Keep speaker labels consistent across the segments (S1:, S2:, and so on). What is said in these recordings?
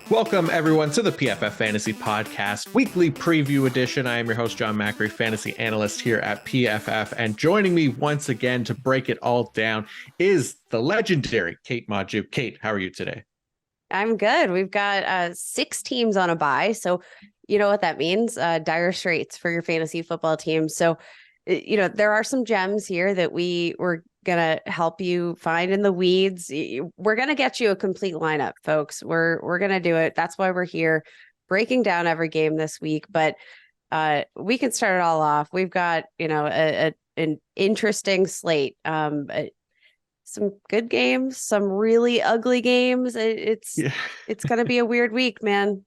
S1: Welcome, everyone, to the PFF Fantasy Podcast, weekly preview edition. I am your host, John Macri, fantasy analyst here at PFF. And joining me once again to break it all down is the legendary Kate Magdziuk. Kate, how are you today?
S2: I'm good. We've got 6 teams on a bye. So you know what that means, dire straits for your fantasy football team. So, there are some gems here that we're going to help you find in the weeds. We're going to get you a complete lineup, folks. We're going to do it. That's why we're here breaking down every game this week. But we can start it all off. We've got, an interesting slate. Some good games, some really ugly games. It's going to be a weird week, man.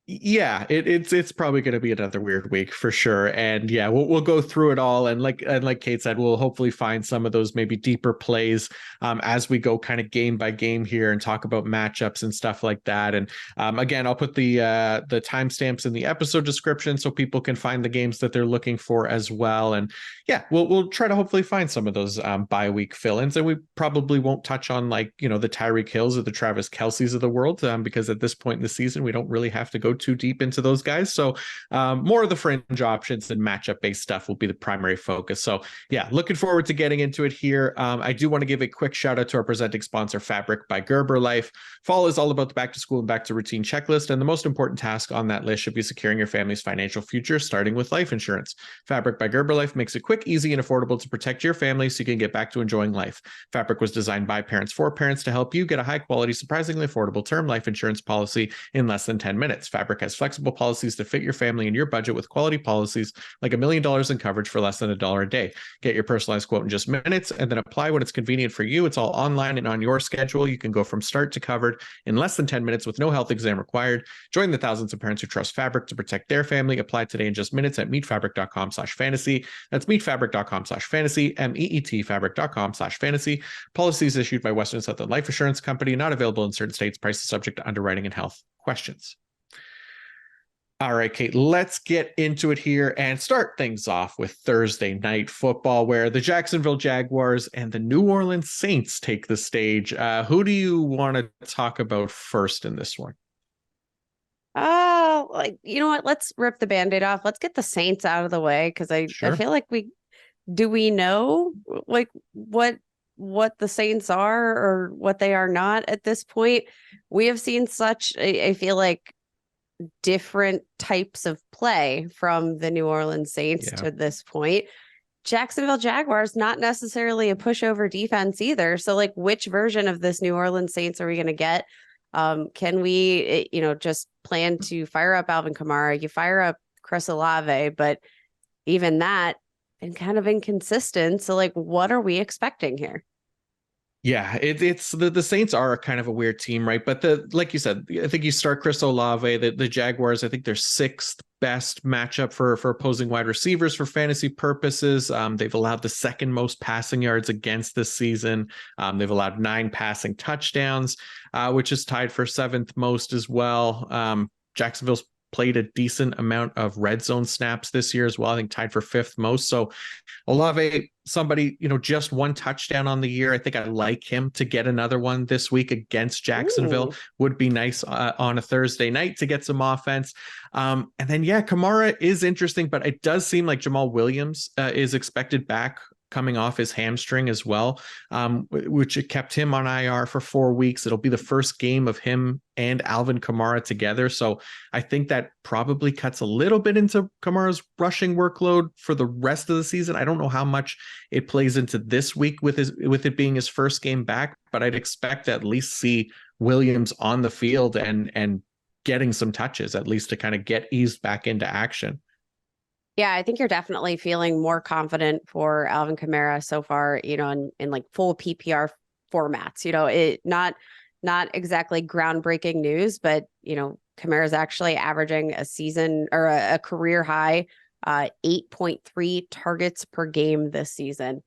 S1: Yeah, it's probably going to be another weird week for sure. And yeah, we'll go through it all. And like Kate said, we'll hopefully find some of those maybe deeper plays as we go kind of game by game here and talk about matchups and stuff like that. And again, I'll put the timestamps in the episode description so people can find the games that they're looking for as well. And yeah, we'll try to hopefully find some of those bye week fill-ins. And we probably won't touch on the Tyreek Hills or the Travis Kelce's of the world because at this point in the season, we don't really have to go too deep into those guys. So more of the fringe options and matchup based stuff will be the primary focus. So yeah, looking forward to getting into it here. I do want to give a quick shout out to our presenting sponsor, Fabric by Gerber Life. Fall is all about the back to school and back to routine checklist. And the most important task on that list should be securing your family's financial future, starting with life insurance. Fabric by Gerber Life makes it quick, easy, and affordable to protect your family so you can get back to enjoying life. Fabric was designed by parents for parents to help you get a high quality, surprisingly affordable term life insurance policy in less than 10 minutes. Fabric has flexible policies to fit your family and your budget with quality policies like $1 million in coverage for less than $1 a day. Get your personalized quote in just minutes and then apply when it's convenient for you. It's all online and on your schedule. You can go from start to covered in less than 10 minutes with no health exam required. Join the thousands of parents who trust Fabric to protect their family. Apply today in just minutes at meetfabric.com/fantasy. That's meetfabric.com/fantasy, meetfabric.com/fantasy. Policies issued by Western Southern Life Assurance Company, not available in certain states. Prices subject to underwriting and health questions. All right, Kate, let's get into it here and start things off with Thursday night football, where the Jacksonville Jaguars and the New Orleans Saints take the stage. Who do you want to talk about first in this one?
S2: You know what? Let's rip the Band-Aid off. Let's get the Saints out of the way because I feel like we know like what the Saints are or what they are not at this point. We have seen such, I feel like, different types of play from the New Orleans Saints to this point. Jacksonville Jaguars, not necessarily a pushover defense either. So like, which version of this New Orleans Saints are we going to get? Can we, just plan to fire up Alvin Kamara? You fire up Chris Olave, but even that been kind of inconsistent. So like, what are we expecting here?
S1: Yeah, it's the Saints are kind of a weird team, right? But like you said, I think you start Chris Olave, the Jaguars. I think they're 6th best matchup for opposing wide receivers for fantasy purposes. They've allowed the 2nd most passing yards against this season. They've allowed 9 passing touchdowns, which is tied for 7th most as well. Jacksonville's played a decent amount of red zone snaps this year as well. I think tied for 5th most. So Olave, somebody, just 1 touchdown on the year. I think I like him to get another one this week against Jacksonville. Ooh. Would be nice on a Thursday night to get some offense. And then, Kamara is interesting, but it does seem like Jamal Williams is expected back coming off his hamstring as well, which kept him on IR for 4 weeks. It'll be the first game of him and Alvin Kamara together. So I think that probably cuts a little bit into Kamara's rushing workload for the rest of the season. I don't know how much it plays into this week with it being his first game back, but I'd expect to at least see Williams on the field and getting some touches, at least to kind of get eased back into action.
S2: Yeah, I think you're definitely feeling more confident for Alvin Kamara so far, in like full PPR formats. It not exactly groundbreaking news, but Kamara's actually averaging a season or a career high 8.3 targets per game this season,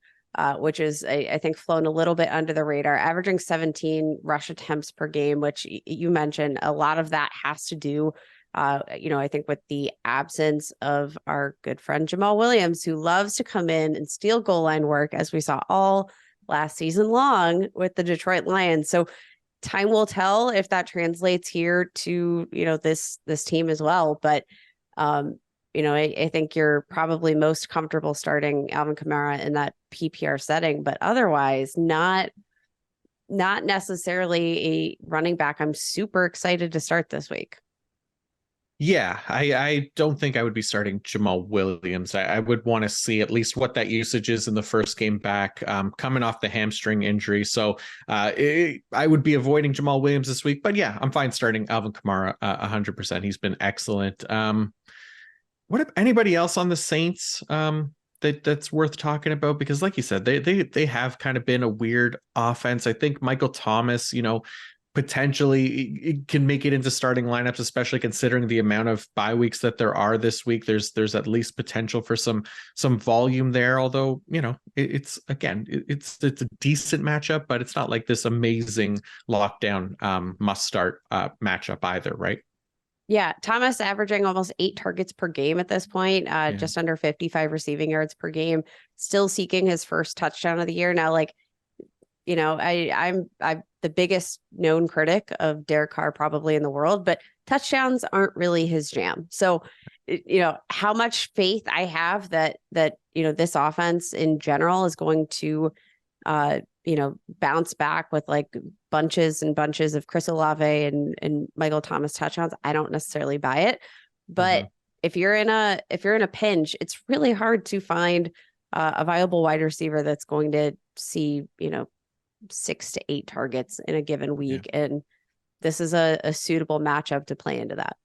S2: which is, I think, flown a little bit under the radar, averaging 17 rush attempts per game, which you mentioned. A lot of that has to do I think with the absence of our good friend Jamal Williams, who loves to come in and steal goal line work, as we saw all last season long with the Detroit Lions. So time will tell if that translates here to, this team as well. But, I think you're probably most comfortable starting Alvin Kamara in that PPR setting, but otherwise not necessarily a running back I'm super excited to start this week.
S1: Yeah, I don't think I would be starting Jamal Williams. I would want to see at least what that usage is in the first game back, coming off the hamstring injury. So I would be avoiding Jamal Williams this week. But yeah, I'm fine starting Alvin Kamara 100%. He's been excellent. What if anybody else on the Saints that's worth talking about? Because like you said, they have kind of been a weird offense. I think Michael Thomas, potentially it can make it into starting lineups, especially considering the amount of bye weeks that there are this week. There's at least potential for some volume there. Although, it's a decent matchup, but it's not like this amazing lockdown must start matchup either, right?
S2: Yeah, Thomas averaging almost 8 targets per game at this point, just under 55 receiving yards per game, still seeking his first touchdown of the year. Now, I'm the biggest known critic of Derek Carr probably in the world, but touchdowns aren't really his jam. So, how much faith I have that this offense in general is going to, bounce back with like bunches and bunches of Chris Olave and Michael Thomas touchdowns. I don't necessarily buy it, but if you're in a pinch, it's really hard to find a viable wide receiver that's going to see, 6 to 8 targets in a given week. Yeah. And this is a suitable matchup to play into that.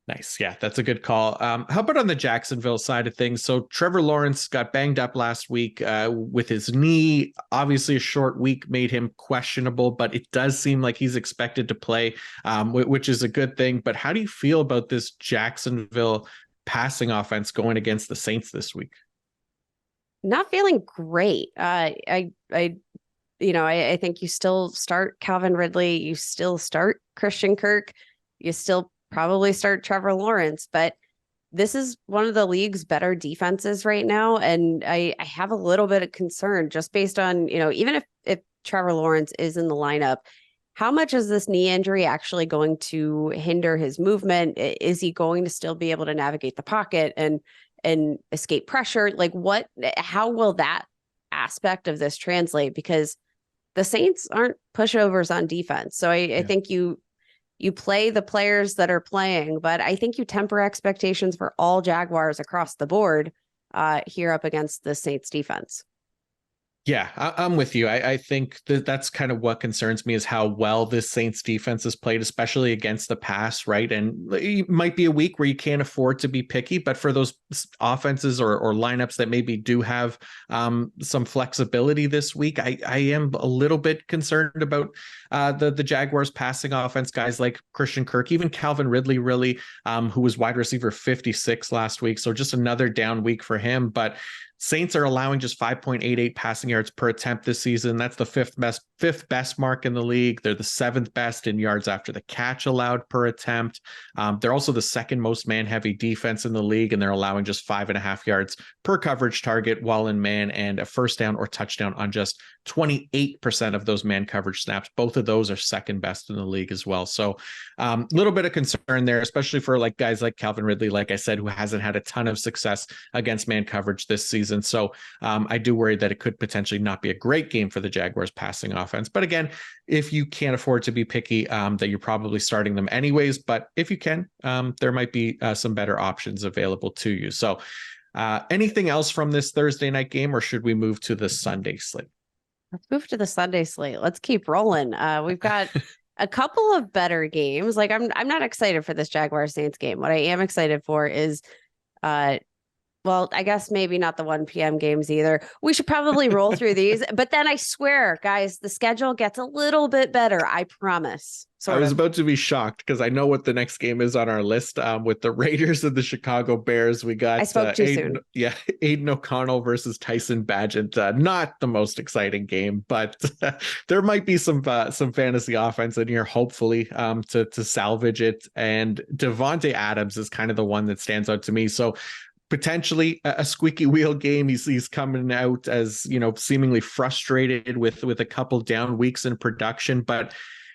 S1: Nice. Yeah, that's a good call. How about on the Jacksonville side of things? So Trevor Lawrence got banged up last week with his knee. Obviously, a short week made him questionable, but it does seem like he's expected to play, which is a good thing. But how do you feel about this Jacksonville passing offense going against the Saints this week?
S2: Not feeling great. I think you still start Calvin Ridley. You still start Christian Kirk. You still probably start Trevor Lawrence, but this is one of the league's better defenses right now. And I have a little bit of concern just based on, even if Trevor Lawrence is in the lineup, how much is this knee injury actually going to hinder his movement? Is he going to still be able to navigate the pocket and escape pressure? How will that aspect of this translate? Because the Saints aren't pushovers on defense. So I think you play the players that are playing, but I think you temper expectations for all Jaguars across the board here up against the Saints defense.
S1: Yeah, I'm with you. I think that's kind of what concerns me is how well this Saints defense has played, especially against the pass, right? And it might be a week where you can't afford to be picky, but for those offenses or lineups that maybe do have some flexibility this week, I am a little bit concerned about the Jaguars passing offense, guys like Christian Kirk, even Calvin Ridley, really, who was wide receiver 56 last week. So just another down week for him. But Saints are allowing just 5.88 passing yards per attempt this season. That's the fifth best mark in the league. They're the 7th best in yards after the catch allowed per attempt. They're also the 2nd most man-heavy defense in the league, and they're allowing just 5.5 yards per coverage target while in man, and a first down or touchdown on just 28% of those man coverage snaps. Both of those are 2nd best in the league as well. So a little bit of concern there, especially for guys like Calvin Ridley, like I said, who hasn't had a ton of success against man coverage this season. So I do worry that it could potentially not be a great game for the Jaguars passing offense. But again, if you can't afford to be picky, that you're probably starting them anyways. But if you can, there might be some better options available to you. So anything else from this Thursday night game, or should we move to the Sunday slate?
S2: Let's move to the Sunday slate. Let's keep rolling. We've got a couple of better games. I'm not excited for this Jaguars Saints game. What I am excited for is Well, I guess maybe not the 1 p.m. games either. We should probably roll through these. But then I swear, guys, the schedule gets a little bit better. I promise.
S1: I was about to be shocked because I know what the next game is on our list with the Raiders and the Chicago Bears. We got
S2: I spoke too soon.
S1: Aiden O'Connell versus Tyson Bagent. Not the most exciting game, but there might be some fantasy offense in here, hopefully, to salvage it. And Davante Adams is kind of the one that stands out to me. So potentially a squeaky wheel game. He's coming out as, seemingly frustrated with a couple down weeks in production, but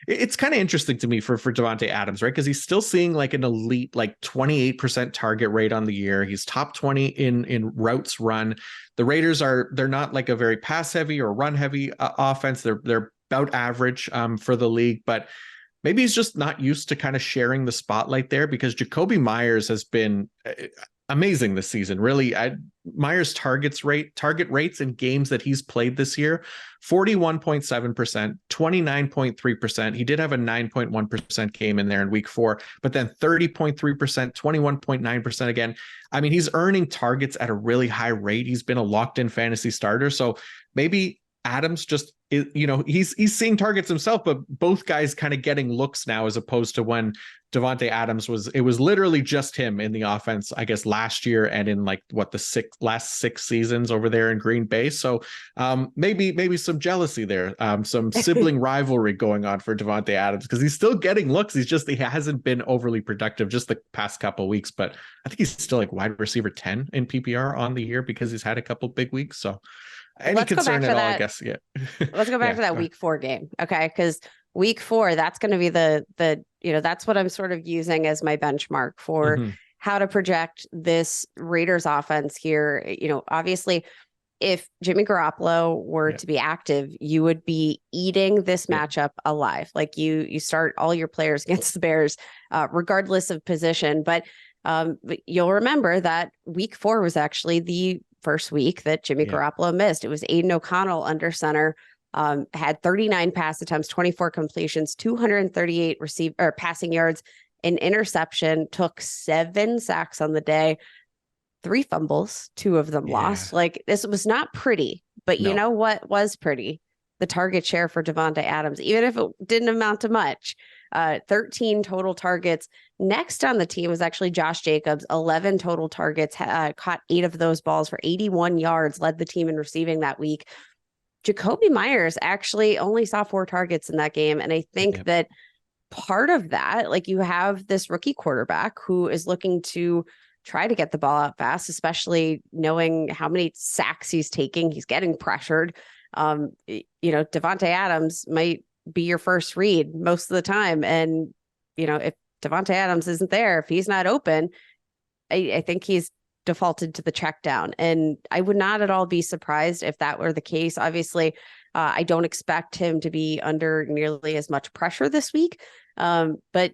S1: it's kind of interesting to me for Davante Adams, right? Because he's still seeing like an elite, like 28% target rate on the year. He's top 20 in routes run. The Raiders they're not like a very pass heavy or run heavy offense. They're about average for the league, but maybe he's just not used to kind of sharing the spotlight there, because Jacoby Myers has been amazing this season. Really, Myers target rates in games that he's played this year, 41.7%, 29.3%. He did have a 9.1% game in there in week 4, but then 30.3%, 21.9% again. I mean, he's earning targets at a really high rate. He's been a locked in fantasy starter. So maybe Adams just, he's seeing targets himself, but both guys kind of getting looks now, as opposed to when Davante Adams it was literally just him in the offense, I guess, last year and in like the last 6 seasons over there in Green Bay. So maybe some jealousy there, some sibling rivalry going on for Davante Adams, because he's still getting looks. He hasn't been overly productive just the past couple of weeks, but I think he's still like wide receiver 10 in PPR on the year because he's had a couple big weeks. So any concern at all, I guess. Yeah.
S2: Let's go back to that week 4 game. Okay. Because week 4, that's going to be the that's what I'm sort of using as my benchmark for how to project this Raiders offense here. Obviously, if Jimmy Garoppolo were to be active, you would be eating this matchup alive. Like you start all your players against the Bears, regardless of position. But you'll remember that week 4 was actually the first week that Jimmy Garoppolo missed. It was Aiden O'Connell under center, had 39 pass attempts, 24 completions, 238 passing yards, an interception, took 7 sacks on the day, 3 fumbles, 2 of them lost. Like, this was not pretty, but you know what was pretty? The target share for Davante Adams, even if it didn't amount to much. 13 total targets. Next on the team was actually Josh Jacobs, 11 total targets, caught 8 of those balls for 81 yards, led the team in receiving that week. Jacoby Myers actually only saw 4 targets in that game. And I think that part of that, like, you have this rookie quarterback who is looking to try to get the ball out fast, especially knowing how many sacks he's taking. He's getting pressured. Davante Adams might be your first read most of the time. And, if Davante Adams isn't there, if he's not open, I think he's defaulted to the check down. And I would not at all be surprised if that were the case. Obviously, I don't expect him to be under nearly as much pressure this week. But,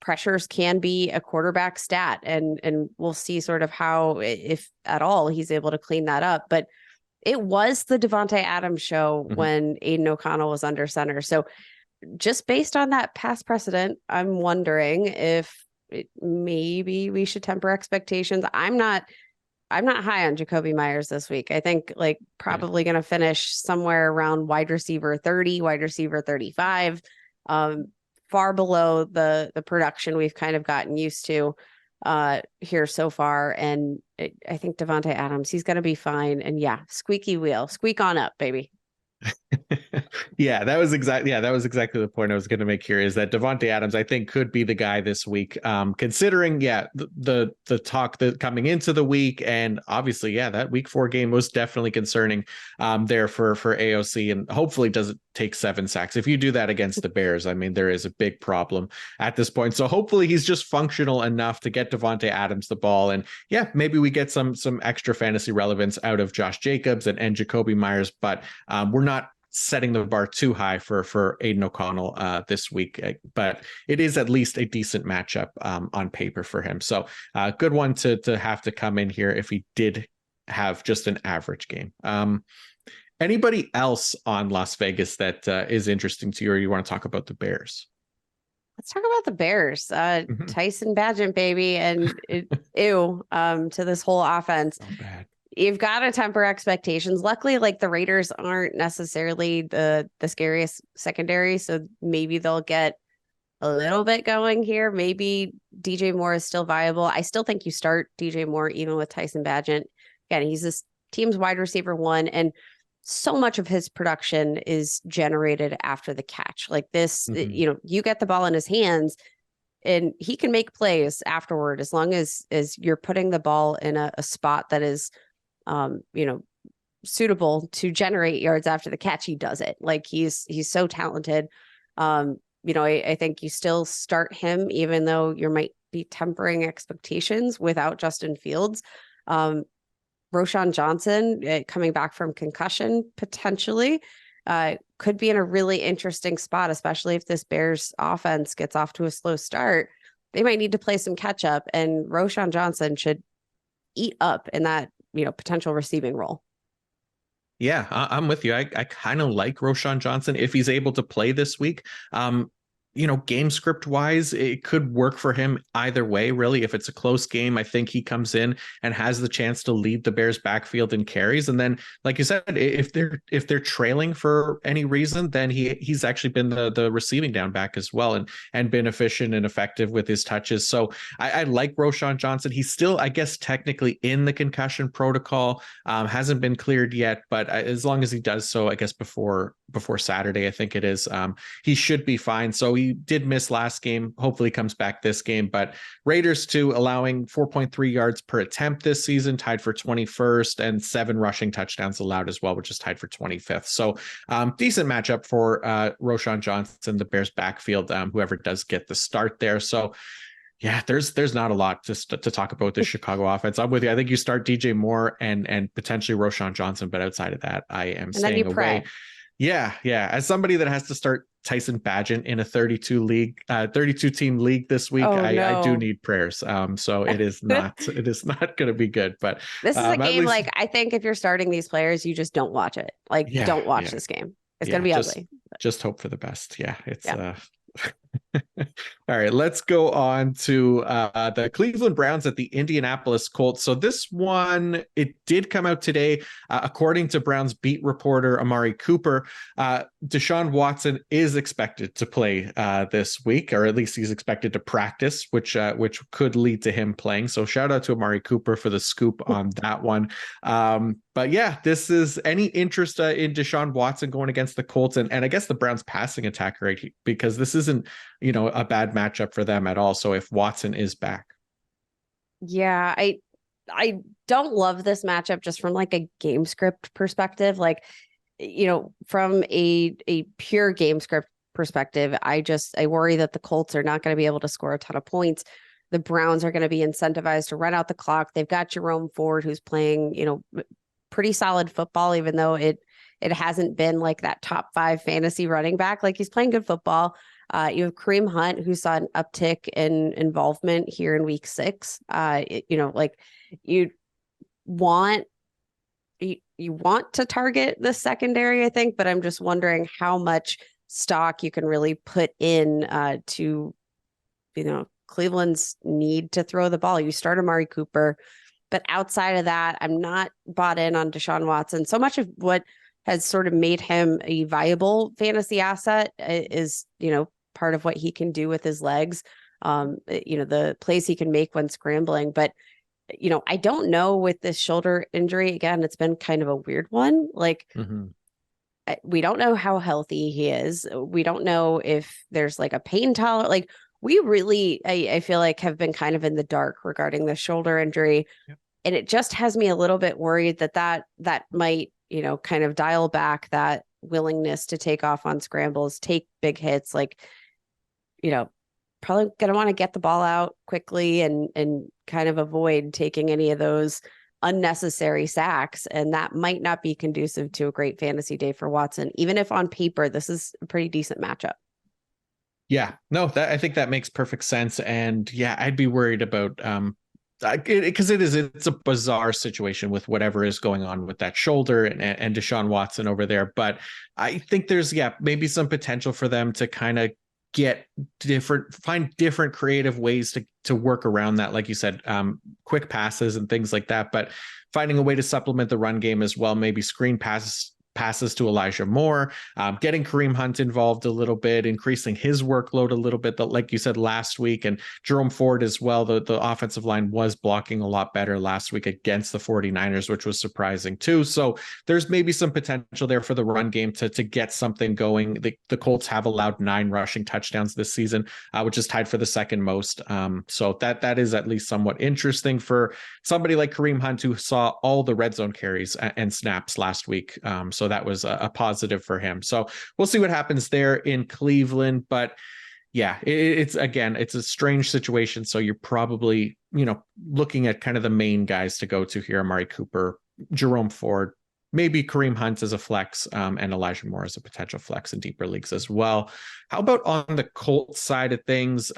S2: pressures can be a quarterback stat, and we'll see sort of how, if at all, he's able to clean that up. But it was the Davante Adams show when Aiden O'Connell was under center. So just based on that past precedent, I'm wondering if maybe we should temper expectations. I'm not high on Jacoby Myers this week. I think probably going to finish somewhere around wide receiver 30, wide receiver 35, far below the production we've kind of gotten used to here so far. And I think Davante Adams, he's going to be fine. And squeaky wheel, squeak on up, baby.
S1: That was exactly the point I was going to make here, is that Davante Adams, I think, could be the guy this week, considering the talk that coming into the week, and obviously that week 4 game was definitely concerning there for AOC, and hopefully doesn't take 7 sacks. If you do that against the Bears, I mean, there is a big problem at this point. So hopefully he's just functional enough to get Davante Adams the ball, and maybe we get some extra fantasy relevance out of Josh Jacobs and Jacoby Myers, but we're not setting the bar too high for Aiden O'Connell this week, but it is at least a decent matchup on paper for him. So good one to have to come in here if he did have just an average game. Anybody else on Las Vegas that is interesting to you, or you want to talk about the Bears?
S2: let's talk about the Bears.
S1: Mhm.
S2: Tyson Badgett, baby, and to this whole offense.
S1: So bad.
S2: You've got to temper expectations. Luckily, like the Raiders aren't necessarily the scariest secondary, so maybe they'll get a little bit going here. Maybe DJ Moore is still viable. I still think you start DJ Moore even with Tyson Badgett. Again, he's this team's wide receiver one, and so much of his production is generated after the catch. Like this,
S1: Mhm.
S2: you get the ball in his hands and he can make plays afterward as long as you're putting the ball in a spot that is you know, suitable to generate yards after the catch. He does it. Like he's so talented. I think you still start him, even though you might be tempering expectations without Justin Fields. Roschon Johnson coming back from concussion potentially could be in a really interesting spot, especially if this Bears offense gets off to a slow start. They might need to play some catch up, and Roschon Johnson should eat up in that potential receiving role.
S1: Yeah, I'm with you. I kind of like Roschon Johnson if he's able to play this week. Game script wise, it could work for him either way, really. If it's a close game, I think he comes in and has the chance to lead the Bears backfield in carries. And then, like you said, if they're trailing for any reason, then he's actually been the receiving down back as well, and been efficient and effective with his touches. So I like Roschon Johnson. He's still, I guess, technically in the concussion protocol. Hasn't been cleared yet, but as long as he does so, I guess before Saturday, I think it is, he should be fine. So he did miss last game. Hopefully comes back this game. But Raiders too, allowing 4.3 yards per attempt this season, tied for 21st, and 7 rushing touchdowns allowed as well, which is tied for 25th. So decent matchup for Roschon Johnson, the Bears backfield, whoever does get the start there. So yeah, there's not a lot just to talk about this Chicago offense. I'm with you. I think you start DJ Moore and potentially Roschon Johnson, but outside of that, I am
S2: And then you
S1: staying away.
S2: pray.
S1: Yeah. As somebody that has to start Tyson Badgett in a 32 team league this week,
S2: Oh
S1: I do
S2: no.
S1: need prayers. So it is not going to be good. But
S2: This is a
S1: at
S2: game,
S1: least,
S2: like, I think if you're starting these players, you just don't watch it. Like,
S1: yeah,
S2: don't watch
S1: yeah,
S2: this game. It's going to
S1: yeah.
S2: be
S1: Just
S2: ugly.
S1: just hope for the best. Yeah, it's
S2: Yeah.
S1: All right, let's go on to the Cleveland Browns at the Indianapolis Colts. So this one, it did come out today. According to Browns beat reporter Amari Cooper, Deshaun Watson is expected to play this week, or at least he's expected to practice, which could lead to him playing. So shout out to Amari Cooper for the scoop on that one. But yeah, this is any interest in Deshaun Watson going against the Colts, and I guess the Browns passing attack, right? Because this isn't, a bad matchup for them at all. So if Watson is back.
S2: Yeah, I don't love this matchup just from like a game script perspective. Like, from a pure game script perspective, I worry that the Colts are not going to be able to score a ton of points. The Browns are going to be incentivized to run out the clock. They've got Jerome Ford, who's playing, pretty solid football, even though it hasn't been like that top 5 fantasy running back. Like, he's playing good football. You have Kareem Hunt, who saw an uptick in involvement here in week 6. Like you want to target the secondary, I think, but I'm just wondering how much stock you can really put in to, Cleveland's need to throw the ball. You start Amari Cooper, but outside of that, I'm not bought in on Deshaun Watson. So much of what has sort of made him a viable fantasy asset is, part of what he can do with his legs, the plays he can make when scrambling. But, I don't know with this shoulder injury, again, it's been kind of a weird one. Like, we don't know how healthy he is. We don't know if there's like a pain tolerance. Like, we really, I feel like, have been kind of in the dark regarding the shoulder injury. Yep. And it just has me a little bit worried that might, kind of dial back that willingness to take off on scrambles, take big hits. Like, probably going to want to get the ball out quickly and kind of avoid taking any of those unnecessary sacks. And that might not be conducive to a great fantasy day for Watson, even if on paper, this is a pretty decent matchup.
S1: Yeah, no, I think that makes perfect sense. And yeah, I'd be worried about, because it's a bizarre situation with whatever is going on with that shoulder and Deshaun Watson over there. But I think there's, maybe some potential for them to kind of find different creative ways to work around that. Like you said, quick passes and things like that, but finding a way to supplement the run game as well, maybe screen passes to Elijah Moore, getting Kareem Hunt involved a little bit, increasing his workload a little bit, like you said last week, and Jerome Ford as well. The offensive line was blocking a lot better last week against the 49ers, which was surprising too. So there's maybe some potential there for the run game to get something going. The Colts have allowed 9 rushing touchdowns this season, which is tied for the second most. So that is at least somewhat interesting for somebody like Kareem Hunt, who saw all the red zone carries and snaps last week. So that was a positive for him. So we'll see what happens there in Cleveland. But yeah, it's a strange situation. So you're probably, looking at kind of the main guys to go to here: Amari Cooper, Jerome Ford, maybe Kareem Hunt as a flex, and Elijah Moore as a potential flex in deeper leagues as well. How about on the Colts side of things?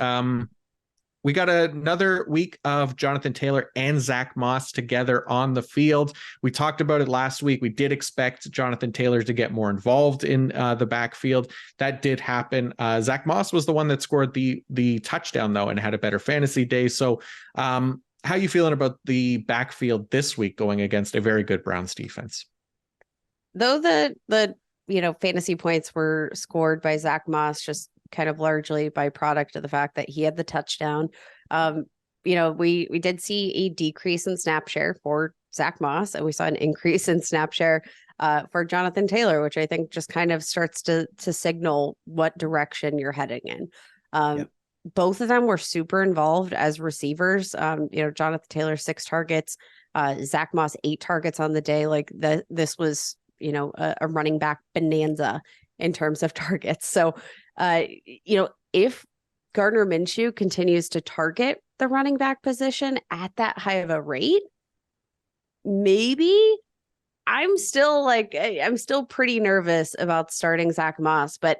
S1: We got another week of Jonathan Taylor and Zach Moss together on the field. We talked about it last week. We did expect Jonathan Taylor to get more involved in the backfield. That did happen. Zach Moss was the one that scored the touchdown, though, and had a better fantasy day. So how are you feeling about the backfield this week going against a very good Browns defense?
S2: Though the fantasy points were scored by Zach Moss, just kind of largely by product of the fact that he had the touchdown. We did see a decrease in snap share for Zach Moss, and we saw an increase in snap share for Jonathan Taylor, which I think just kind of starts to signal what direction you're heading in. Both of them were super involved as receivers. Jonathan Taylor 6 targets, Zach Moss 8 targets on the day. Like this was a running back bonanza in terms of targets. So if Gardner Minshew continues to target the running back position at that high of a rate, maybe I'm still pretty nervous about starting Zach Moss. But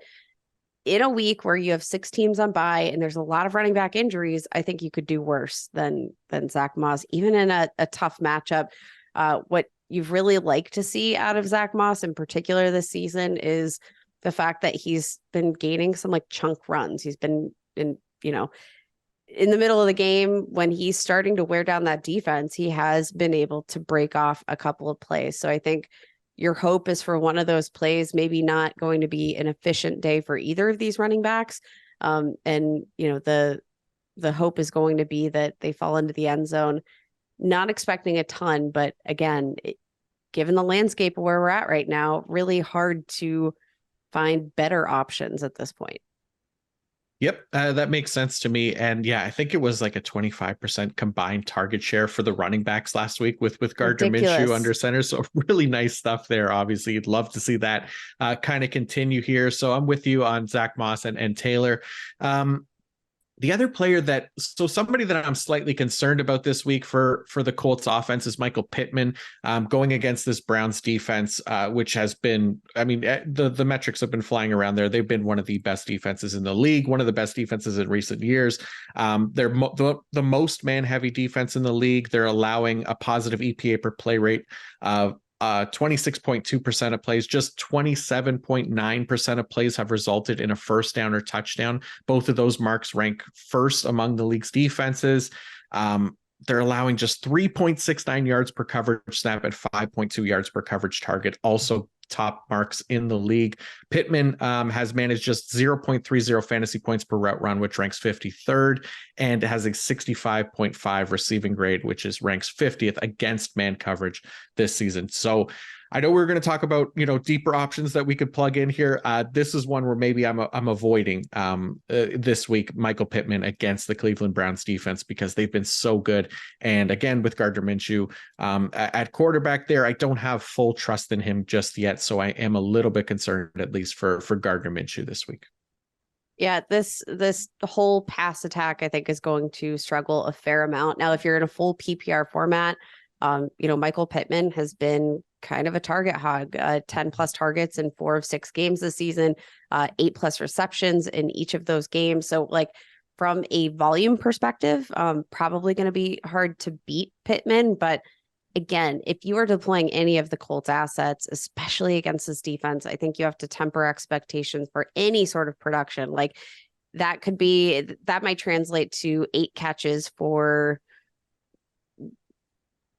S2: in a week where you have 6 teams on bye and there's a lot of running back injuries, I think you could do worse than Zach Moss, even in a tough matchup. What you've really liked to see out of Zach Moss in particular this season is the fact that he's been gaining some chunk runs. He's been in the middle of the game when he's starting to wear down that defense, he has been able to break off a couple of plays. So I think your hope is for one of those plays, maybe not going to be an efficient day for either of these running backs. The hope is going to be that they fall into the end zone, not expecting a ton, but again, given the landscape of where we're at right now, really hard to find better options at this point.
S1: Yep, that makes sense to me. And yeah, I think it was like a 25% combined target share for the running backs last week with Gardner Minshew under center. So really nice stuff there. Obviously, you'd love to see that kind of continue here. So I'm with you on Zach Moss and Taylor. The other player somebody that I'm slightly concerned about this week for the Colts offense is Michael Pittman, going against this Browns defense, which has been, the metrics have been flying around there. They've been one of the best defenses in the league, one of the best defenses in recent years. They're the most man-heavy defense in the league. They're allowing a positive EPA per play rate of 26.2% of plays. Just 27.9% of plays have resulted in a first down or touchdown. Both of those marks rank first among the league's defenses. They're allowing just 3.69 yards per coverage snap and 5.2 yards per coverage target. Also top marks in the league. Pittman has managed just 0.30 fantasy points per route run, which ranks 53rd, and has a 65.5 receiving grade, which ranks 50th against man coverage this season. So I know we're going to talk about, deeper options that we could plug in here. This is one where maybe I'm avoiding this week, Michael Pittman against the Cleveland Browns defense, because they've been so good. And again, with Gardner Minshew at quarterback there, I don't have full trust in him just yet. So I am a little bit concerned, at least for Gardner Minshew this week.
S2: Yeah, this whole pass attack, I think, is going to struggle a fair amount. Now, if you're in a full PPR format, Michael Pittman has been kind of a target hog, 10 plus targets in 4 of 6 games this season, 8 plus receptions in each of those games. So from a volume perspective, probably going to be hard to beat Pittman. But again, if you are deploying any of the Colts assets, especially against this defense, I think you have to temper expectations for any sort of production. that might translate to 8 catches for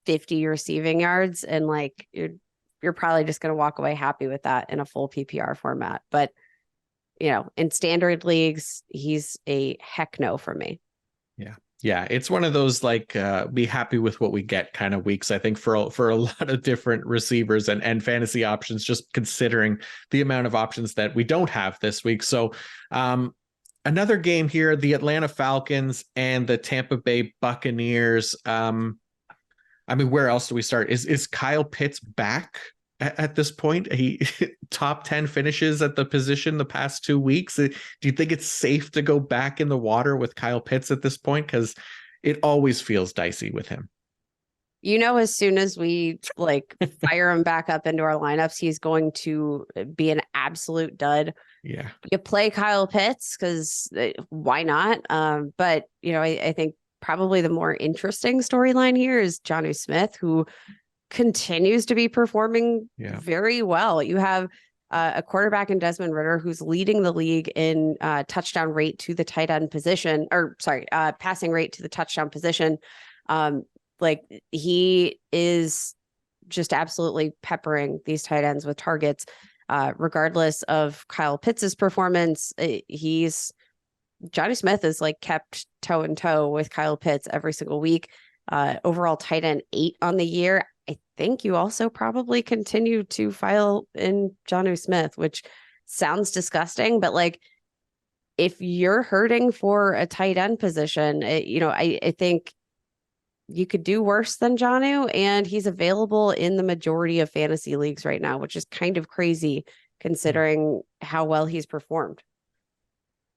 S2: 50 receiving yards. And like, you're probably just going to walk away happy with that in a full PPR format. But, in standard leagues, he's a heck no for me.
S1: Yeah. Yeah, it's one of those like be happy with what we get kind of weeks, I think, for a lot of different receivers and fantasy options, just considering the amount of options that we don't have this week. So another game here, the Atlanta Falcons and the Tampa Bay Buccaneers. Where else do we start? Is Kyle Pitts back at this point? He top 10 finishes at the position the past 2 weeks. Do you think it's safe to go back in the water with Kyle Pitts at this point? Because it always feels dicey with him.
S2: As soon as we fire him back up into our lineups, he's going to be an absolute dud.
S1: Yeah.
S2: You play Kyle Pitts because why not? But, I think probably the more interesting storyline here is Jonnu Smith, who continues to be performing very well. You have a quarterback in Desmond Ridder who's leading the league in touchdown rate to the tight end position, passing rate to the touchdown position. He is just absolutely peppering these tight ends with targets, regardless of Kyle Pitts's performance. Jonnu Smith is kept toe and toe with Kyle Pitts every single week. Overall tight end 8 on the year. I think you also probably continue to file in Jonnu Smith, which sounds disgusting, but if you're hurting for a tight end position, I think you could do worse than Jonnu, and he's available in the majority of fantasy leagues right now, which is kind of crazy considering how well he's performed.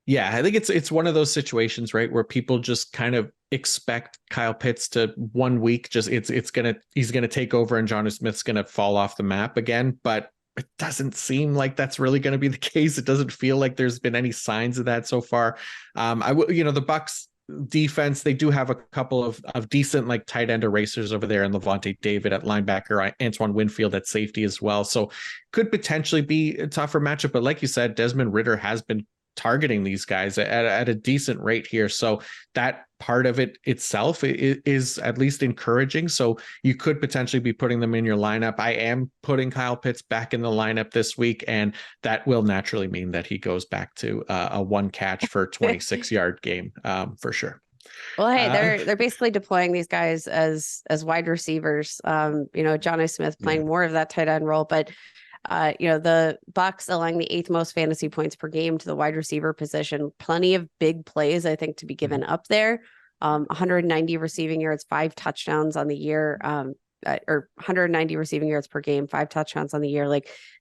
S1: Yeah, I think it's one of those situations, right, where people just kind of expect Kyle Pitts to 1 week he's gonna take over and Jonnu Smith's gonna fall off the map again, but it doesn't seem like that's really going to be the case. It doesn't feel like there's been any signs of that so far. The Bucs defense, they do have a couple of decent tight end erasers over there, and Levante David at linebacker, Antoine Winfield at safety as well. So could potentially be a tougher matchup. But like you said, Desmond Ridder has been targeting these guys at a decent rate here. So that part of it itself is at least encouraging. So you could potentially be putting them in your lineup. I am putting Kyle Pitts back in the lineup this week, and that will naturally mean that he goes back to a 1 catch for 26-yard game for sure.
S2: Well, hey, they're basically deploying these guys as wide receivers. Jonnu Smith playing more of that tight end role, but the Bucs allowing the 8th most fantasy points per game to the wide receiver position. Plenty of big plays, I think, to be given up there. 190 receiving yards, 5 touchdowns on the year, or 190 receiving yards per game, 5 touchdowns on the year.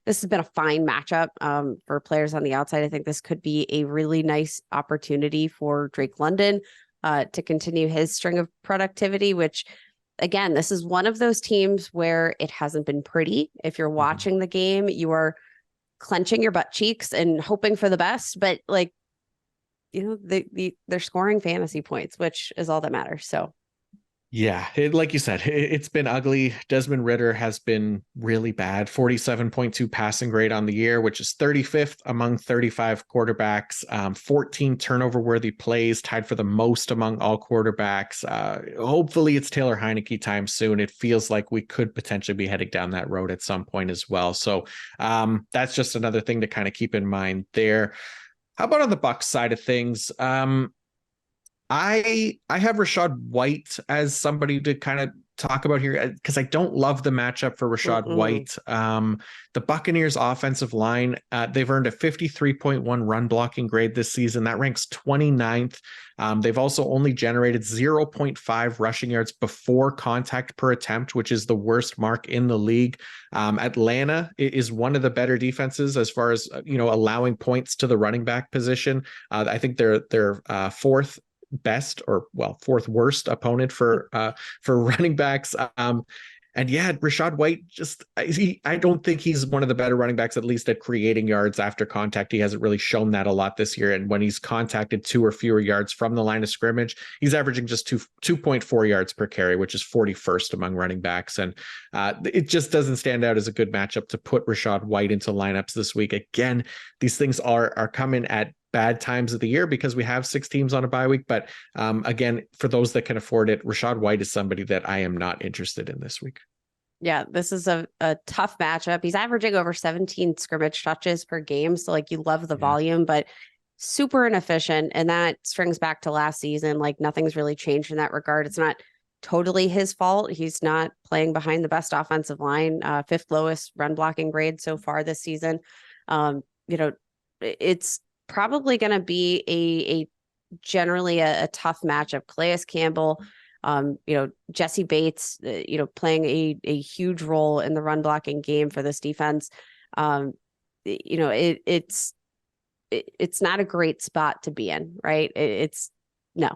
S2: This has been a fine matchup for players on the outside. I think this could be a really nice opportunity for Drake London to continue his string of productivity, which, again, this is one of those teams where it hasn't been pretty. If you're watching the game, you are clenching your butt cheeks and hoping for the best, but they're scoring fantasy points, which is all that matters. So
S1: yeah, like you said, it's been ugly. Desmond Ridder has been really bad. 47.2 passing grade on the year, which is 35th among 35 quarterbacks. 14 turnover worthy plays, tied for the most among all quarterbacks. Hopefully it's Taylor Heineke time soon. It feels like we could potentially be heading down that road at some point as well. So that's just another thing to kind of keep in mind there. How about on the Bucs side of things? I have Rachaad White as somebody to kind of talk about here because I don't love the matchup for Rachaad White. The Buccaneers offensive line, they've earned a 53.1 run blocking grade this season. That ranks 29th. They've also only generated 0.5 rushing yards before contact per attempt, which is the worst mark in the league. Atlanta is one of the better defenses as far as, allowing points to the running back position. I think they're fourth best fourth worst opponent for running backs. And yeah, Rachaad White, I don't think he's one of the better running backs, at least at creating yards after contact. He hasn't really shown that a lot this year. And when he's contacted 2 or fewer yards from the line of scrimmage, he's averaging just 2.4 yards per carry, which is 41st among running backs. And it just doesn't stand out as a good matchup to put Rachaad White into lineups this week. Again, these things are coming at bad times of the year because we have 6 teams on a bye week. But again, for those that can afford it, Rachaad White is somebody that I am not interested in this week.
S2: Yeah, this is a tough matchup. He's averaging over 17 scrimmage touches per game. So like you love the volume, but super inefficient. And that strings back to last season. Like nothing's really changed in that regard. It's not totally his fault. He's not playing behind the best offensive line, 5th lowest run blocking grade so far this season. It's probably going to be a generally a tough matchup. Calais Campbell, Jesse Bates, playing a huge role in the run blocking game for this defense. It's not a great spot to be in, right? No.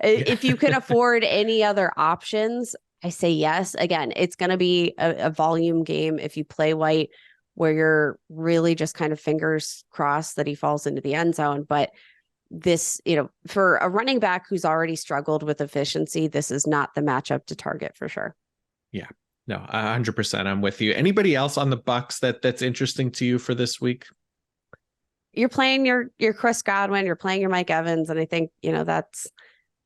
S2: If you can afford any other options, I say yes. Again, it's going to be a volume game if you play White, where you're really just kind of fingers crossed that he falls into the end zone. But this, for a running back who's already struggled with efficiency, this is not the matchup to target for sure.
S1: Yeah, no, 100%. I'm with you. Anybody else on the Bucks that's interesting to you for this week?
S2: You're playing your Chris Godwin, you're playing your Mike Evans, and I think, that's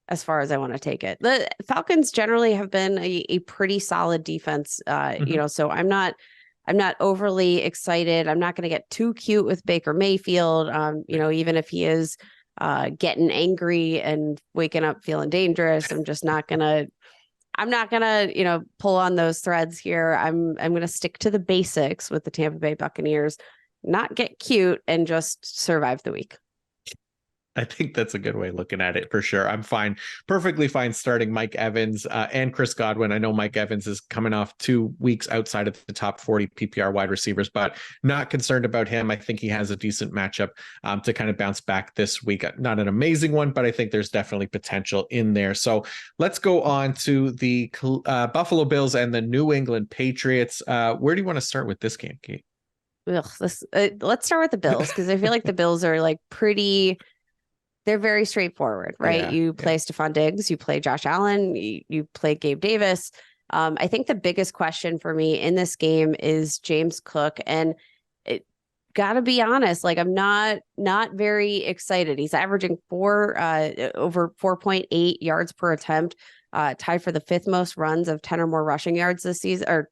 S2: as far as I want to take it. The Falcons generally have been a pretty solid defense, so I'm not overly excited. I'm not going to get too cute with Baker Mayfield, even if he is getting angry and waking up feeling dangerous. I'm not gonna pull on those threads here. I'm gonna stick to the basics with the Tampa Bay Buccaneers, not get cute, and just survive the week.
S1: I think that's a good way of looking at it for sure. I'm perfectly fine starting Mike Evans and Chris Godwin. I know Mike Evans is coming off 2 weeks outside of the top 40 PPR wide receivers, but not concerned about him. I think he has a decent matchup to kind of bounce back this week. Not an amazing one, but I think there's definitely potential in there. So let's go on to the Buffalo Bills and the New England Patriots. Where do you want to start with this game, Kate?
S2: Let's start with the Bills, because I feel like the Bills are like they're very straightforward, right? You play Stephon Diggs, you play Josh Allen, you play Gabe Davis. I think the biggest question for me in this game is James Cook. And it gotta be honest, like I'm not very excited. He's averaging over 4.8 yards per attempt, tied for the 5th most runs of 10 or more rushing yards this season, or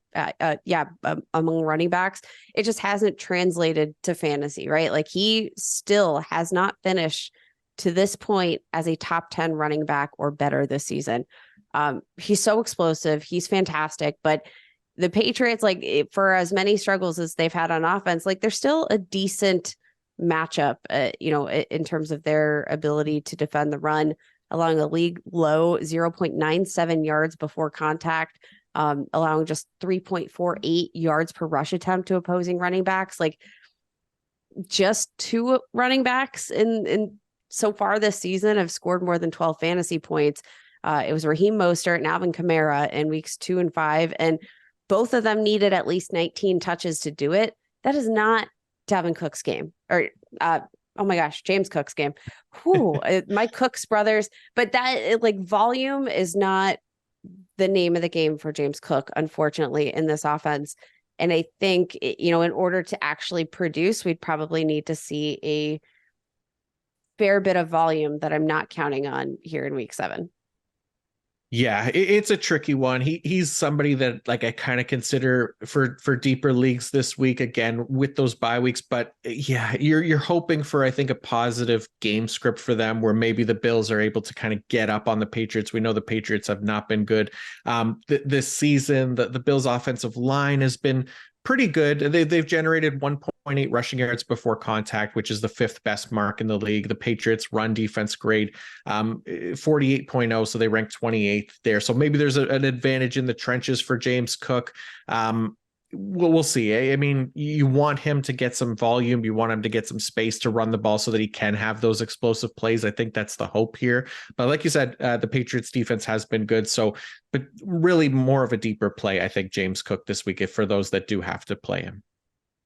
S2: among running backs. It just hasn't translated to fantasy, right? Like he still has not finished to this point as a top 10 running back or better this season. He's so explosive. He's fantastic. But the Patriots, like for as many struggles as they've had on offense, like they're still a decent matchup, in terms of their ability to defend the run, allowing a league low 0.97 yards before contact, allowing just 3.48 yards per rush attempt to opposing running backs. Like just 2 running backs in so far this season have scored more than 12 fantasy points. It was Raheem Mostert and Alvin Kamara in weeks 2 and 5, and both of them needed at least 19 touches to do it. That is not Dalvin Cook's game, or oh my gosh, James Cook's game. My Cook's brothers. But that like volume is not the name of the game for James Cook, unfortunately, in this offense. And I think, in order to actually produce, we'd probably need to see a fair bit of volume that I'm not counting on here in week 7.
S1: Yeah, it's a tricky one. He's somebody that like I kind of consider for deeper leagues this week, again with those bye weeks. But yeah, you're hoping for, I think, a positive game script for them where maybe the Bills are able to kind of get up on the Patriots. We know the Patriots have not been good this season. The Bills offensive line has been pretty good. They've generated 1.8 rushing yards before contact, which is the 5th best mark in the league. The Patriots run defense grade 48.0, so they rank 28th there. So maybe there's an advantage in the trenches for James Cook. We'll see. I mean, you want him to get some volume. You want him to get some space to run the ball so that he can have those explosive plays. I think that's the hope here. But like you said, the Patriots defense has been good. So, but really more of a deeper play, I think, James Cook this week, for those that do have to play him.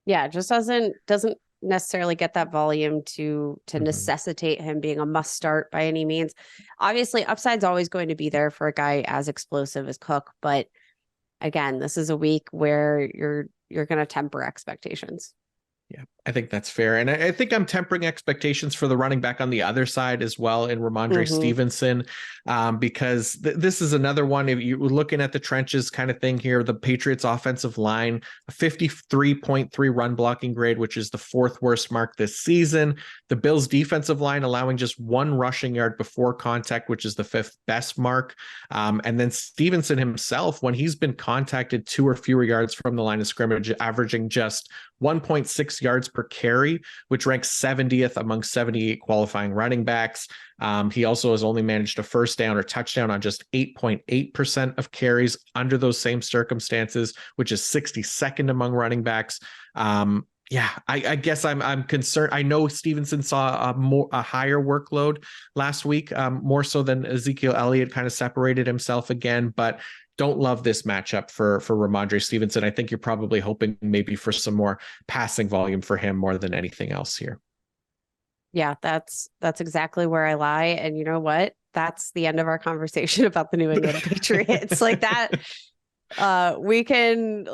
S2: Yeah, just doesn't necessarily get that volume to necessitate him being a must start by any means. Obviously, upside's always going to be there for a guy as explosive as Cook, but again, this is a week where you're going to temper expectations.
S1: Yeah, I think that's fair. And I think I'm tempering expectations for the running back on the other side as well in Ramondre Stevenson, because this is another one. If you're looking at the trenches kind of thing here, the Patriots offensive line, a 53.3 run blocking grade, which is the fourth worst mark this season. The Bills defensive line allowing just one rushing yard before contact, which is the fifth best mark. And then Stevenson himself, when he's been contacted 2 or fewer yards from the line of scrimmage, averaging just 1.6 yards per carry, which ranks 70th among 78 qualifying running backs. He also has only managed a first down or touchdown on just 8.8% of carries under those same circumstances, which is 62nd among running backs. I guess I'm concerned. I know Stevenson saw a higher workload last week, more so than Ezekiel Elliott kind of separated himself again, but don't love this matchup for Ramondre Stevenson. I think you're probably hoping maybe for some more passing volume for him more than anything else here.
S2: Yeah, that's exactly where I lie. And you know what? That's the end of our conversation about the New England Patriots. Like that, we can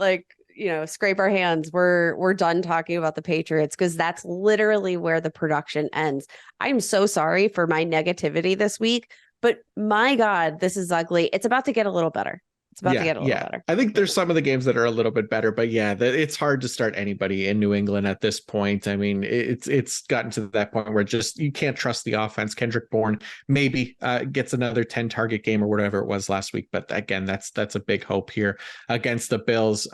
S2: scrape our hands. We're done talking about the Patriots because that's literally where the production ends. I'm so sorry for my negativity this week, but my God, this is ugly. It's about to get a little better. It's about to get a little better.
S1: I think there's some of the games that are a little bit better, but it's hard to start anybody in New England at this point. I mean, it's gotten to that point where just you can't trust the offense. Kendrick Bourne maybe gets another 10 target game or whatever it was last week, but again, that's a big hope here against the Bills.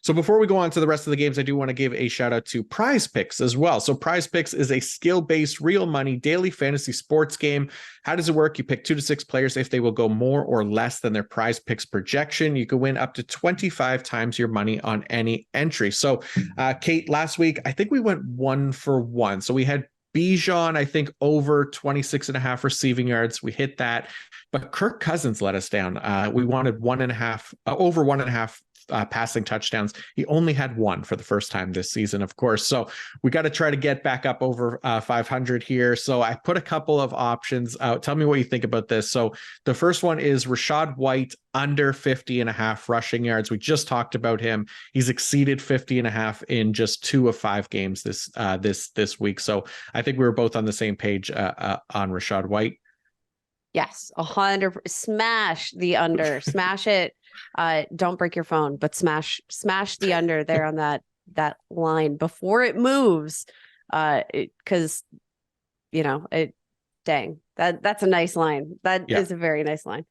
S1: So before we go on to the rest of the games, I do want to give a shout out to Prize Picks as well. So Prize Picks is a skill-based, real money daily fantasy sports game. How does it work? You pick 2 to 6 players. If they will go more or less than their Prize Picks projection, you can win up to 25 times your money on any entry. So Kate, last week, I think we went 1 for 1. So we had Bijan, I think, over 26.5 receiving yards. We hit that, but Kirk Cousins let us down. We wanted over 1.5 passing touchdowns. He only had 1 for the first time this season, of course. So we got to try to get back up over 500 here. So I put a couple of options out. Tell me what you think about this. So the first one is Rachaad White under 50.5 rushing yards. We just talked about him. He's exceeded 50.5 in just 2 of 5 games this week. So I think we were both on the same page on Rachaad White.
S2: Yes, 100. Smash the under, smash it. Don't break your phone, but smash the under there on that line before it moves. Because dang, that's a nice line. That is a very nice line.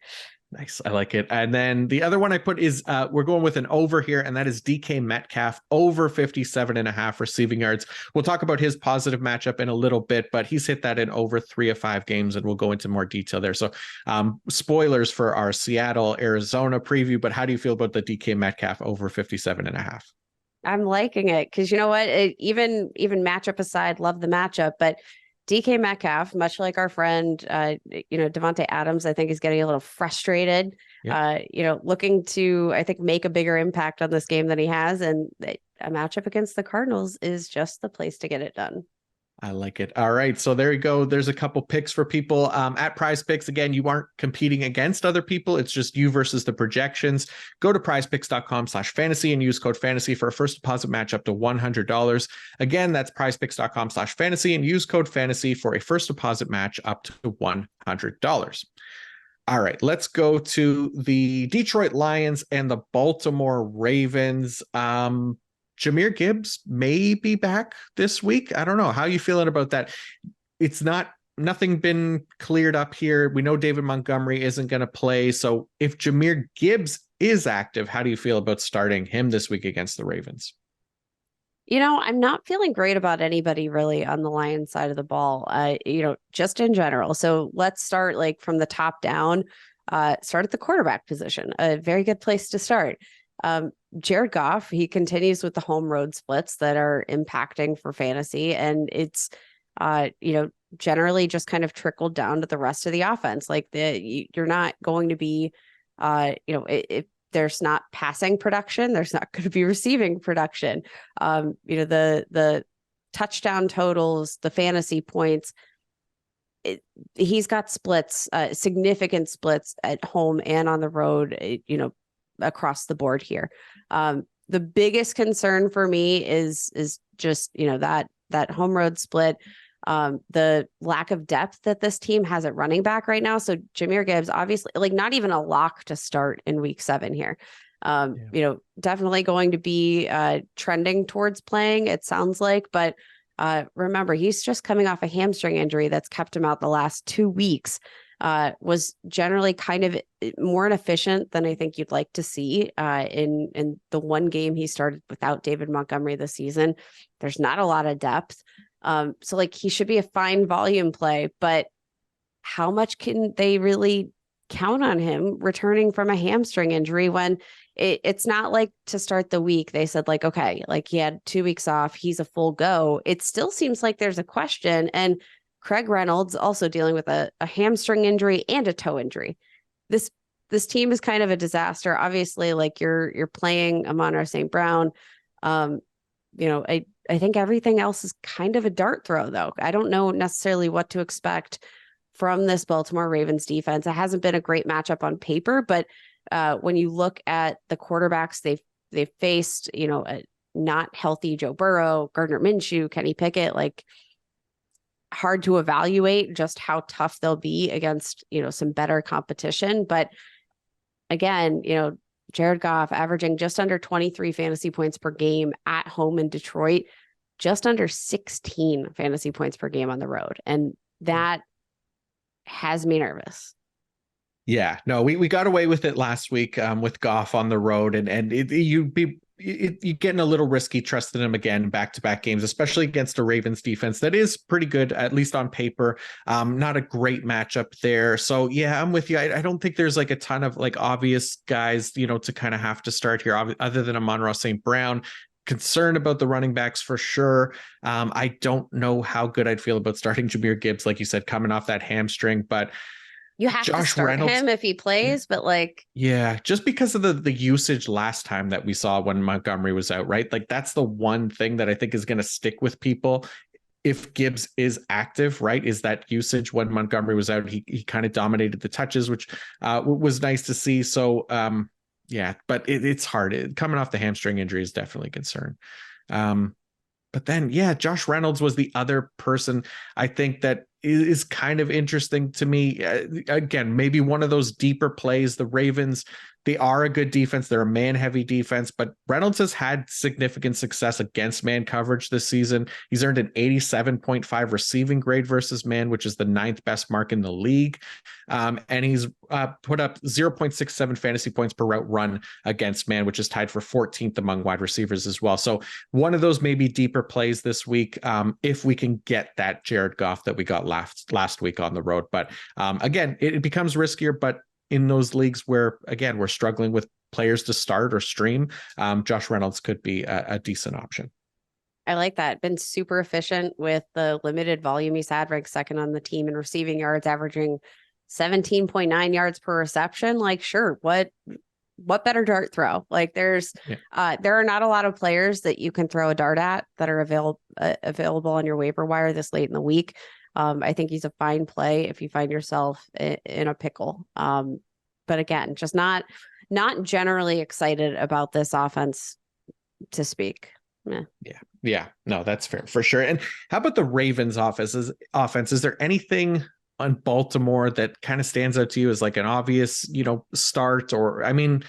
S1: Nice. I like it. And then the other one I put is we're going with an over here, and that is DK Metcalf over 57.5 receiving yards. We'll talk about his positive matchup in a little bit, but he's hit that in over 3 of 5 games, and we'll go into more detail there. So spoilers for our Seattle, Arizona preview, but how do you feel about the DK Metcalf over 57.5?
S2: I'm liking it because you know what? Even matchup aside, love the matchup, but DK Metcalf, much like our friend, Devontae Adams, I think is getting a little frustrated, looking to, I think, make a bigger impact on this game than he has. And a matchup against the Cardinals is just the place to get it done.
S1: I like it. All right. So there you go. There's a couple picks for people at Prize Picks. Again, you aren't competing against other people. It's just you versus the projections. Go to prizepicks.com/fantasy and use code fantasy for a first deposit match up to $100. Again, that's prizepicks.com/fantasy and use code fantasy for a first deposit match up to $100. All right, let's go to the Detroit Lions and the Baltimore Ravens. Jahmyr Gibbs may be back this week. I don't know. How are you feeling about that? It's nothing been cleared up here. We know David Montgomery isn't going to play. So if Jahmyr Gibbs is active, how do you feel about starting him this week against the Ravens?
S2: I'm not feeling great about anybody really on the Lions side of the ball, just in general. So let's start from the top down, start at the quarterback position, a very good place to start. Jared Goff, he continues with the home road splits that are impacting for fantasy. And it's, generally just kind of trickled down to the rest of the offense. You're not going to be, if there's not passing production, there's not going to be receiving production. The touchdown totals, the fantasy points, he's got splits, significant splits at home and on the road, across the board here. the biggest concern for me is just, that home road split, the lack of depth that this team has at running back right now. So Jahmyr Gibbs, obviously, like, not even a lock to start in week 7 here. Definitely going to be trending towards playing, it sounds like, but remember, he's just coming off a hamstring injury that's kept him out the last 2 weeks. Was generally kind of more inefficient than I think you'd like to see in the one game he started without David Montgomery this season. There's not a lot of depth. So like, he should be a fine volume play, but how much can they really count on him returning from a hamstring injury when it's not like to start the week they said, like, okay, like, he had 2 weeks off, he's a full go. It still seems like there's a question. And Craig Reynolds also dealing with a hamstring injury and a toe injury. This team is kind of a disaster. Obviously, like, you're playing Amon-Ra St. Brown. I think everything else is kind of a dart throw, though. I don't know necessarily what to expect from this Baltimore Ravens defense. It hasn't been a great matchup on paper, but when you look at the quarterbacks they've faced, a not healthy Joe Burrow, Gardner Minshew, Kenny Pickett, like, hard to evaluate just how tough they'll be against, some better competition. But again, Jared Goff averaging just under 23 fantasy points per game at home in Detroit, just under 16 fantasy points per game on the road. And that has me nervous.
S1: Yeah, no, we got away with it last week with Goff on the road, and you're getting a little risky trusting him again back-to-back games, especially against a Ravens defense that is pretty good, at least on paper. Not a great matchup there. So yeah, I'm with you. I don't think there's like a ton of like obvious guys, to kind of have to start here, other than Amon-Ra St. Brown. Concerned about the running backs for sure. I don't know how good I'd feel about starting Jahmyr Gibbs, like you said, coming off that hamstring, but
S2: you have to start him if he plays, but like,
S1: yeah, just because of the usage last time that we saw when Montgomery was out, right? Like, that's the one thing that I think is going to stick with people if Gibbs is active, right? Is that usage when Montgomery was out? He kind of dominated the touches, which was nice to see. So yeah, but it's hard. Coming off the hamstring injury is definitely a concern. But then, yeah, Josh Reynolds was the other person I think that is kind of interesting to me. Again, maybe one of those deeper plays. The Ravens, they are a good defense. They're a man-heavy defense, but Reynolds has had significant success against man coverage this season. He's earned an 87.5 receiving grade versus man, which is the 9th best mark in the league. And he's put up 0.67 fantasy points per route run against man, which is tied for 14th among wide receivers as well. So one of those maybe deeper plays this week, if we can get that Jared Goff that we got last week on the road. But again, it becomes riskier, but in those leagues where, again, we're struggling with players to start or stream, Josh Reynolds could be a decent option.
S2: I like that. Been super efficient with the limited volume he's had, ranked second on the team in receiving yards, averaging 17.9 yards per reception. Like, sure, what better dart throw? Like, there are not a lot of players that you can throw a dart at that are available on your waiver wire this late in the week. I think he's a fine play if you find yourself in a pickle. But again, just not generally excited about this offense to speak.
S1: Yeah, no, that's fair for sure. And how about the Ravens offense? Is there anything on Baltimore that kind of stands out to you as like an obvious, start? Or, I mean,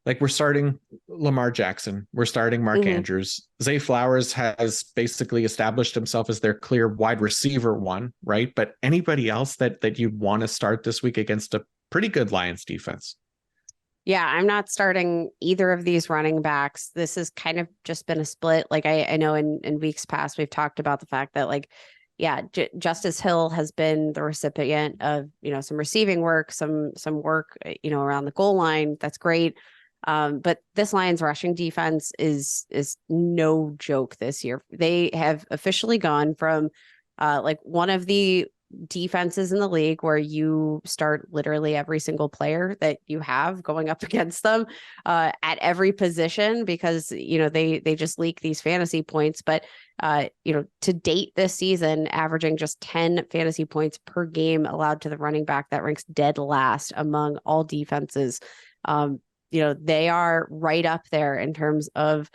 S1: like, we're starting Lamar Jackson. We're starting Mark Andrews. Zay Flowers has basically established himself as their clear wide receiver one, right? But anybody else that you'd want to start this week against a pretty good Lions defense?
S2: Yeah, I'm not starting either of these running backs. This has kind of just been a split. Like, I know in weeks past, we've talked about the fact that, like, yeah, Justice Hill has been the recipient of, some receiving work, some work, around the goal line. That's great. But this Lions rushing defense is no joke this year. They have officially gone from like one of the defenses in the league where you start literally every single player that you have going up against them at every position, because they just leak these fantasy points. But to date this season, averaging just 10 fantasy points per game allowed to the running back, that ranks dead last among all defenses. they are right up there in terms of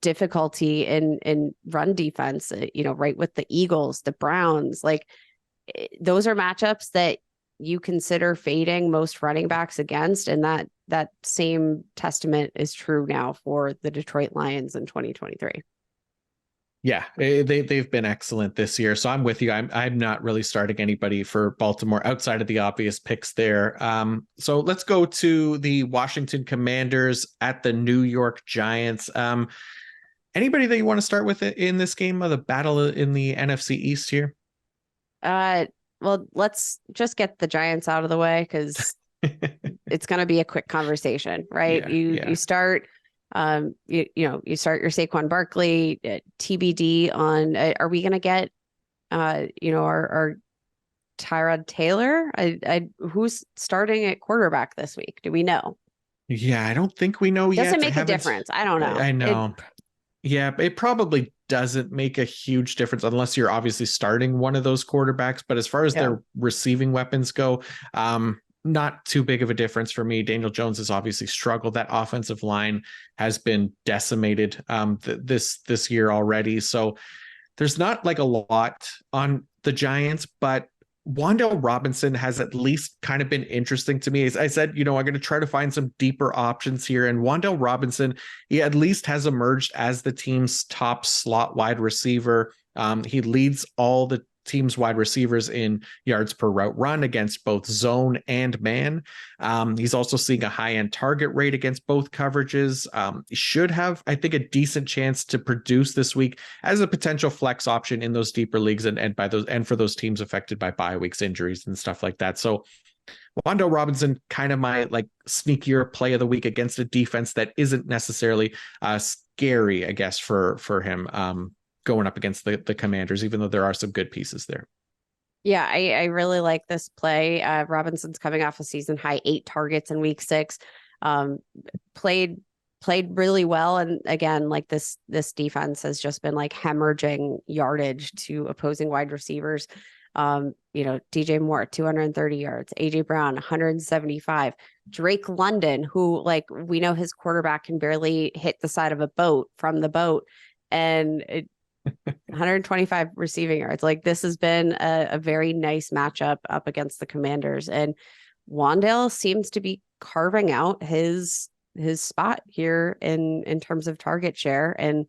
S2: difficulty in run defense, right with the Eagles, the Browns. Like, those are matchups that you consider fading most running backs against. And that same testament is true now for the Detroit Lions in 2023.
S1: Yeah, they've been excellent this year. So I'm with you. I'm not really starting anybody for Baltimore outside of the obvious picks there. So let's go to the Washington Commanders at the New York Giants. Anybody that you want to start with in this game of the battle in the NFC East here?
S2: Well, let's just get the Giants out of the way because it's going to be a quick conversation, right? You start, you start your Saquon Barkley, TBD on. Are we going to get, our Tyrod Taylor? Who's starting at quarterback this week? Do we know?
S1: Yeah, I don't think we know yet.
S2: Doesn't make a difference. I don't know.
S1: I know. Yeah, it probably doesn't make a huge difference unless you're obviously starting one of those quarterbacks. But as far as their receiving weapons go, not too big of a difference for me. Daniel Jones has obviously struggled. That offensive line has been decimated this year already. So there's not like a lot on the Giants, but Wan'Dale Robinson has at least kind of been interesting to me. As I said, I'm going to try to find some deeper options here. And Wan'Dale Robinson, he at least has emerged as the team's top slot wide receiver. He leads all the team's wide receivers in yards per route run against both zone and man. He's also seeing a high-end target rate against both coverages. He should have, I think, a decent chance to produce this week as a potential flex option in those deeper leagues and for those teams affected by bye weeks, injuries, and stuff like that. So Wan'Dale Robinson, kind of my like sneakier play of the week against a defense that isn't necessarily scary, I guess, for him. Going up against the Commanders, even though there are some good pieces there.
S2: Yeah, I really like this play. Robinson's coming off a season high 8 targets in week 6. Played really well. And again, like this defense has just been like hemorrhaging yardage to opposing wide receivers. DJ Moore, 230 yards, AJ Brown, 175, Drake London, who like we know his quarterback can barely hit the side of a boat from the boat. And 125 receiving yards. Like this has been a very nice matchup up against the Commanders, and Wan'Dale seems to be carving out his spot here in terms of target share and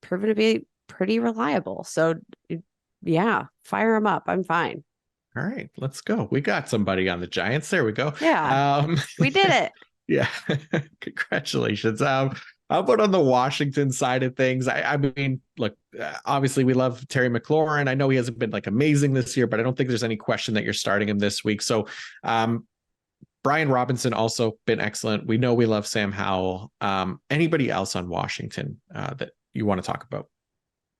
S2: proven to be pretty reliable. So yeah, fire him up. I'm fine.
S1: All right, let's go. We got somebody on the Giants. There we go.
S2: Yeah, we did it.
S1: Yeah, congratulations. How about on the Washington side of things? I mean, look, obviously we love Terry McLaurin. I know he hasn't been like amazing this year, but I don't think there's any question that you're starting him this week. So Brian Robinson also been excellent. We know we love Sam Howell. Anybody else on Washington that you want to talk about?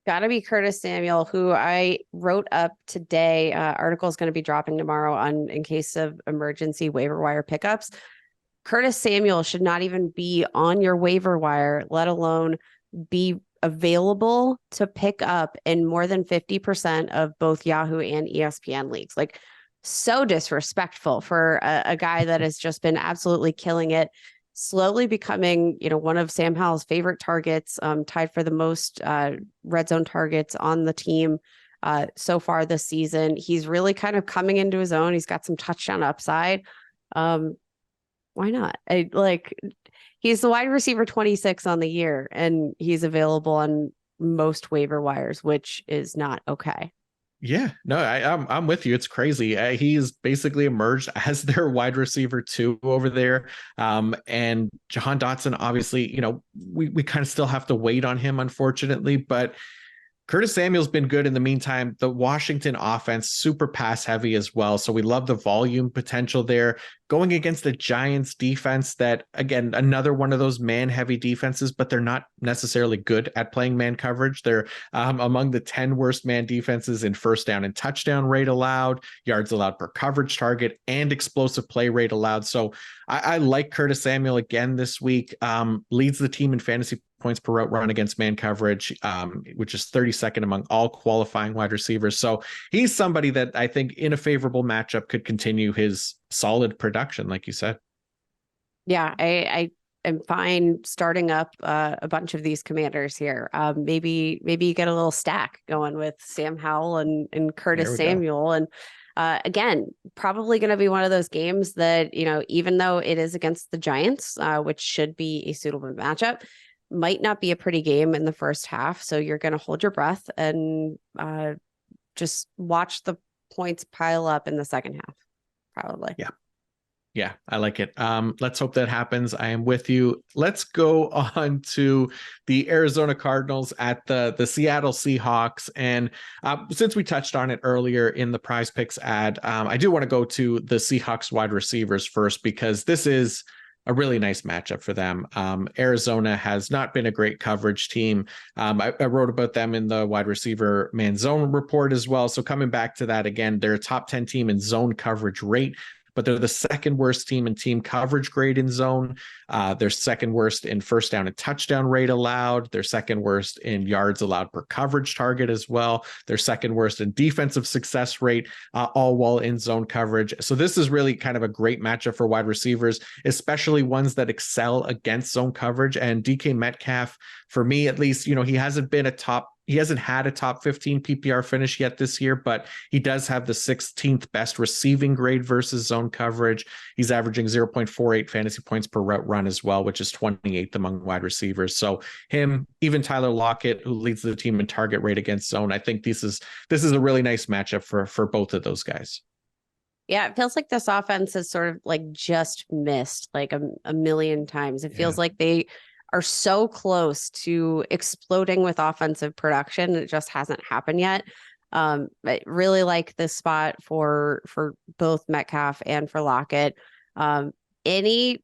S2: Got to be Curtis Samuel, who I wrote up today. Article is going to be dropping tomorrow on in case of emergency waiver wire pickups. Curtis Samuel should not even be on your waiver wire, let alone be available to pick up in more than 50% of both Yahoo and ESPN leagues. Like, so disrespectful for a guy that has just been absolutely killing it, slowly becoming, one of Sam Howell's favorite targets, tied for the most red zone targets on the team so far this season. He's really kind of coming into his own. He's got some touchdown upside. Why not? He's the wide receiver 26 on the year, and he's available on most waiver wires, which is not okay.
S1: Yeah, no, I'm with you. It's crazy. He's basically emerged as their wide receiver 2 over there. And Jahan Dotson, obviously, we kind of still have to wait on him, unfortunately, but Curtis Samuel's been good in the meantime. The Washington offense, super pass heavy as well. So we love the volume potential there. Going against the Giants defense that, again, another one of those man heavy defenses, but they're not necessarily good at playing man coverage. They're among the 10 worst man defenses in first down and touchdown rate allowed, yards allowed per coverage target, and explosive play rate allowed. So I like Curtis Samuel again this week. Leads the team in fantasy points per route run against man coverage, which is 32nd among all qualifying wide receivers. So he's somebody that I think in a favorable matchup could continue his solid production, like you said.
S2: Yeah, I am fine starting up a bunch of these commanders here. Maybe you get a little stack going with Sam Howell and
S1: There
S2: Curtis
S1: we go.
S2: Samuel. And again, probably going to be one of those games that, even though it is against the Giants, which should be a suitable matchup, might not be a pretty game in the first half. So you're going to hold your breath and just watch the points pile up in the second half, probably.
S1: Yeah. Yeah, I like it. Let's hope that happens. I am with you. Let's go on to the Arizona Cardinals at the Seattle Seahawks. And since we touched on it earlier in the Prize Picks ad, I do want to go to the Seahawks wide receivers first, because this is a really nice matchup for them. Arizona has not been a great coverage team. I wrote about them in the wide receiver man zone report as well. So coming back to that again, they're a top 10 team in zone coverage rate, but they're the second worst team in team coverage grade in zone. They're second worst in first down and touchdown rate allowed. They're second worst in yards allowed per coverage target as well. They're second worst in defensive success rate, all while in zone coverage. So this is really kind of a great matchup for wide receivers, especially ones that excel against zone coverage. And DK Metcalf, for me at least, he hasn't had a top 15 PPR finish yet this year, but he does have the 16th best receiving grade versus zone coverage. He's averaging 0.48 fantasy points per route run as well, which is 28th among wide receivers. So him, even Tyler Lockett, who leads the team in target rate against zone, I think this is a really nice matchup for both of those guys.
S2: Yeah, it feels like this offense has sort of like just missed like a million times. It feels like they are so close to exploding with offensive production. It just hasn't happened yet. I really like this spot for both Metcalf and for Lockett. Any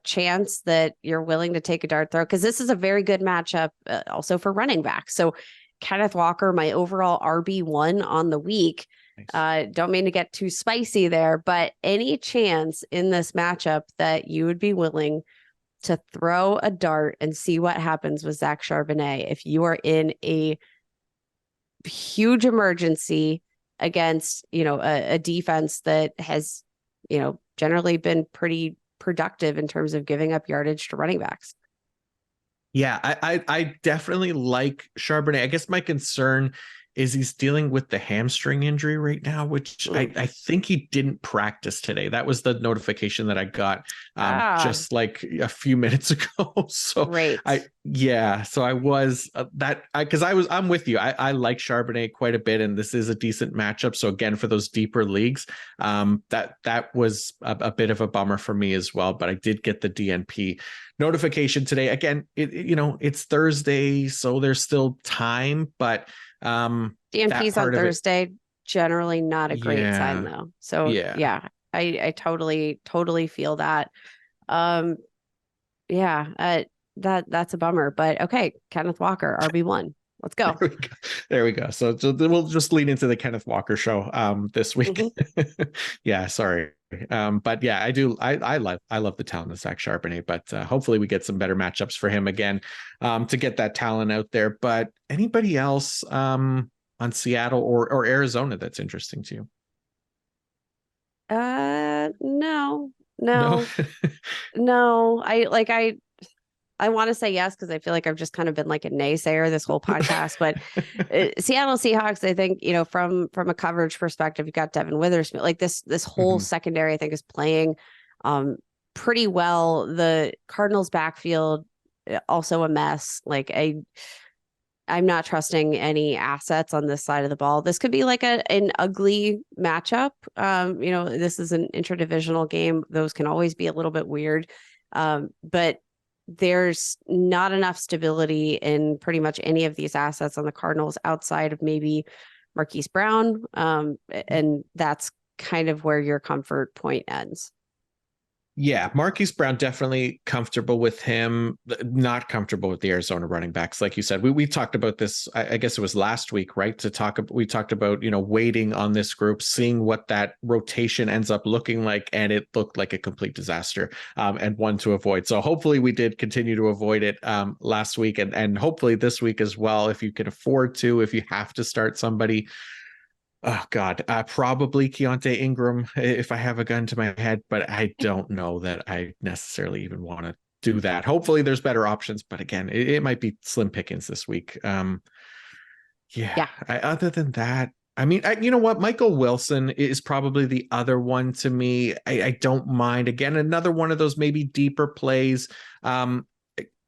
S2: chance that you're willing to take a dart throw, because this is a very good matchup also for running back. So Kenneth Walker, my overall RB1 on the week. Nice. Don't mean to get too spicy there, but any chance in this matchup that you would be willing to throw a dart and see what happens with Zach Charbonnet if you are in a huge emergency against, a defense that has, generally been pretty productive in terms of giving up yardage to running backs?
S1: Yeah, I definitely like Charbonnet. I guess my concern is he's dealing with the hamstring injury right now, which I think he didn't practice today. That was the notification that I got just like a few minutes ago. So
S2: great.
S1: So I was I'm with you. I like Charbonnet quite a bit, and this is a decent matchup. So again, for those deeper leagues, that was a bit of a bummer for me as well, but I did get the DNP notification today. Again, it's Thursday, so there's still time, but
S2: DNP's on Thursday, generally not a great sign though. So yeah, I totally feel that. That's a bummer, but okay. Kenneth Walker, RB1. Let's go.
S1: There we go. So we'll just lean into the Kenneth Walker show this week. Mm-hmm. Yeah, sorry. But yeah, I love the talent of Zach Charbonnet, but hopefully we get some better matchups for him again to get that talent out there. But anybody else on Seattle or Arizona that's interesting to you?
S2: No. I want to say yes, because I feel like I've just kind of been like a naysayer this whole podcast. But Seattle Seahawks, I think, from a coverage perspective, you've got Devin Witherspoon. Like this whole secondary, I think, is playing pretty well. The Cardinals backfield also a mess. Like I'm not trusting any assets on this side of the ball. This could be like an ugly matchup. This is an interdivisional game. Those can always be a little bit weird. But there's not enough stability in pretty much any of these assets on the Cardinals outside of maybe Marquise Brown. And that's kind of where your comfort point ends.
S1: Yeah, Marquise Brown, definitely comfortable with him, not comfortable with the Arizona running backs. Like you said, we talked about this, I guess it was last week, right? We talked about, waiting on this group, seeing what that rotation ends up looking like. And it looked like a complete disaster and one to avoid. So hopefully we did continue to avoid it last week and hopefully this week as well, if you can afford to, if you have to start somebody. Oh God, probably Keontae Ingram if I have a gun to my head, but I don't know that I necessarily even want to do that. Hopefully there's better options, but again, it might be slim pickings this week. Yeah,
S2: Yeah.
S1: other than that, I mean, you know what? Michael Wilson is probably the other one to me. I don't mind. Again, another one of those maybe deeper plays. Um,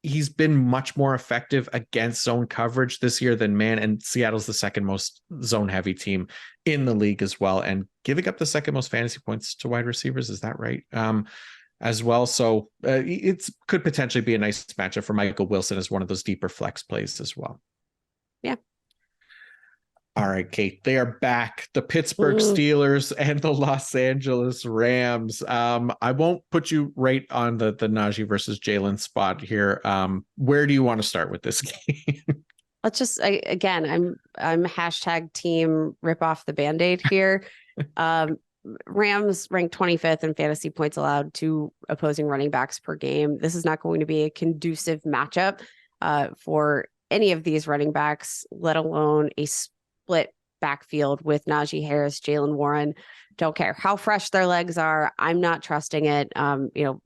S1: he's been much more effective against zone coverage this year than man, and Seattle's the second most zone heavy team in the league as well, and giving up the second most fantasy points to wide receivers. Is that right? As well. So it could potentially be a nice matchup for Michael Wilson as one of those deeper flex plays as well.
S2: Yeah.
S1: All right, Kate, they are back. The Pittsburgh
S2: Ooh.
S1: Steelers and the Los Angeles Rams. I won't put you right on the Najee versus Jalen spot here. Where do you want to start with this game?
S2: Let's just again, I'm hashtag team rip off the Band-Aid here. Rams ranked 25th in fantasy points allowed to opposing running backs per game. This is not going to be a conducive matchup for any of these running backs, let alone a split backfield with Najee Harris, Jalen Warren. Don't care how fresh their legs are. I'm not trusting it. No,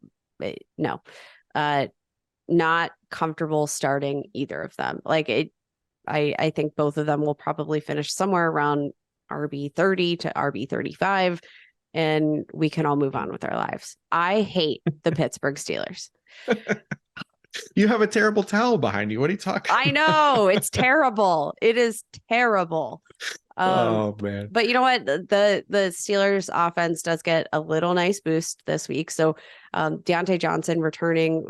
S2: not comfortable starting either of them. I think both of them will probably finish somewhere around RB 30 to RB 35, and we can all move on with our lives. I hate the Pittsburgh Steelers.
S1: You have a terrible towel behind you. What are you talking
S2: I know it's terrible. It is terrible.
S1: Oh man.
S2: But you know what? The Steelers offense does get a little nice boost this week. So Deontay Johnson returning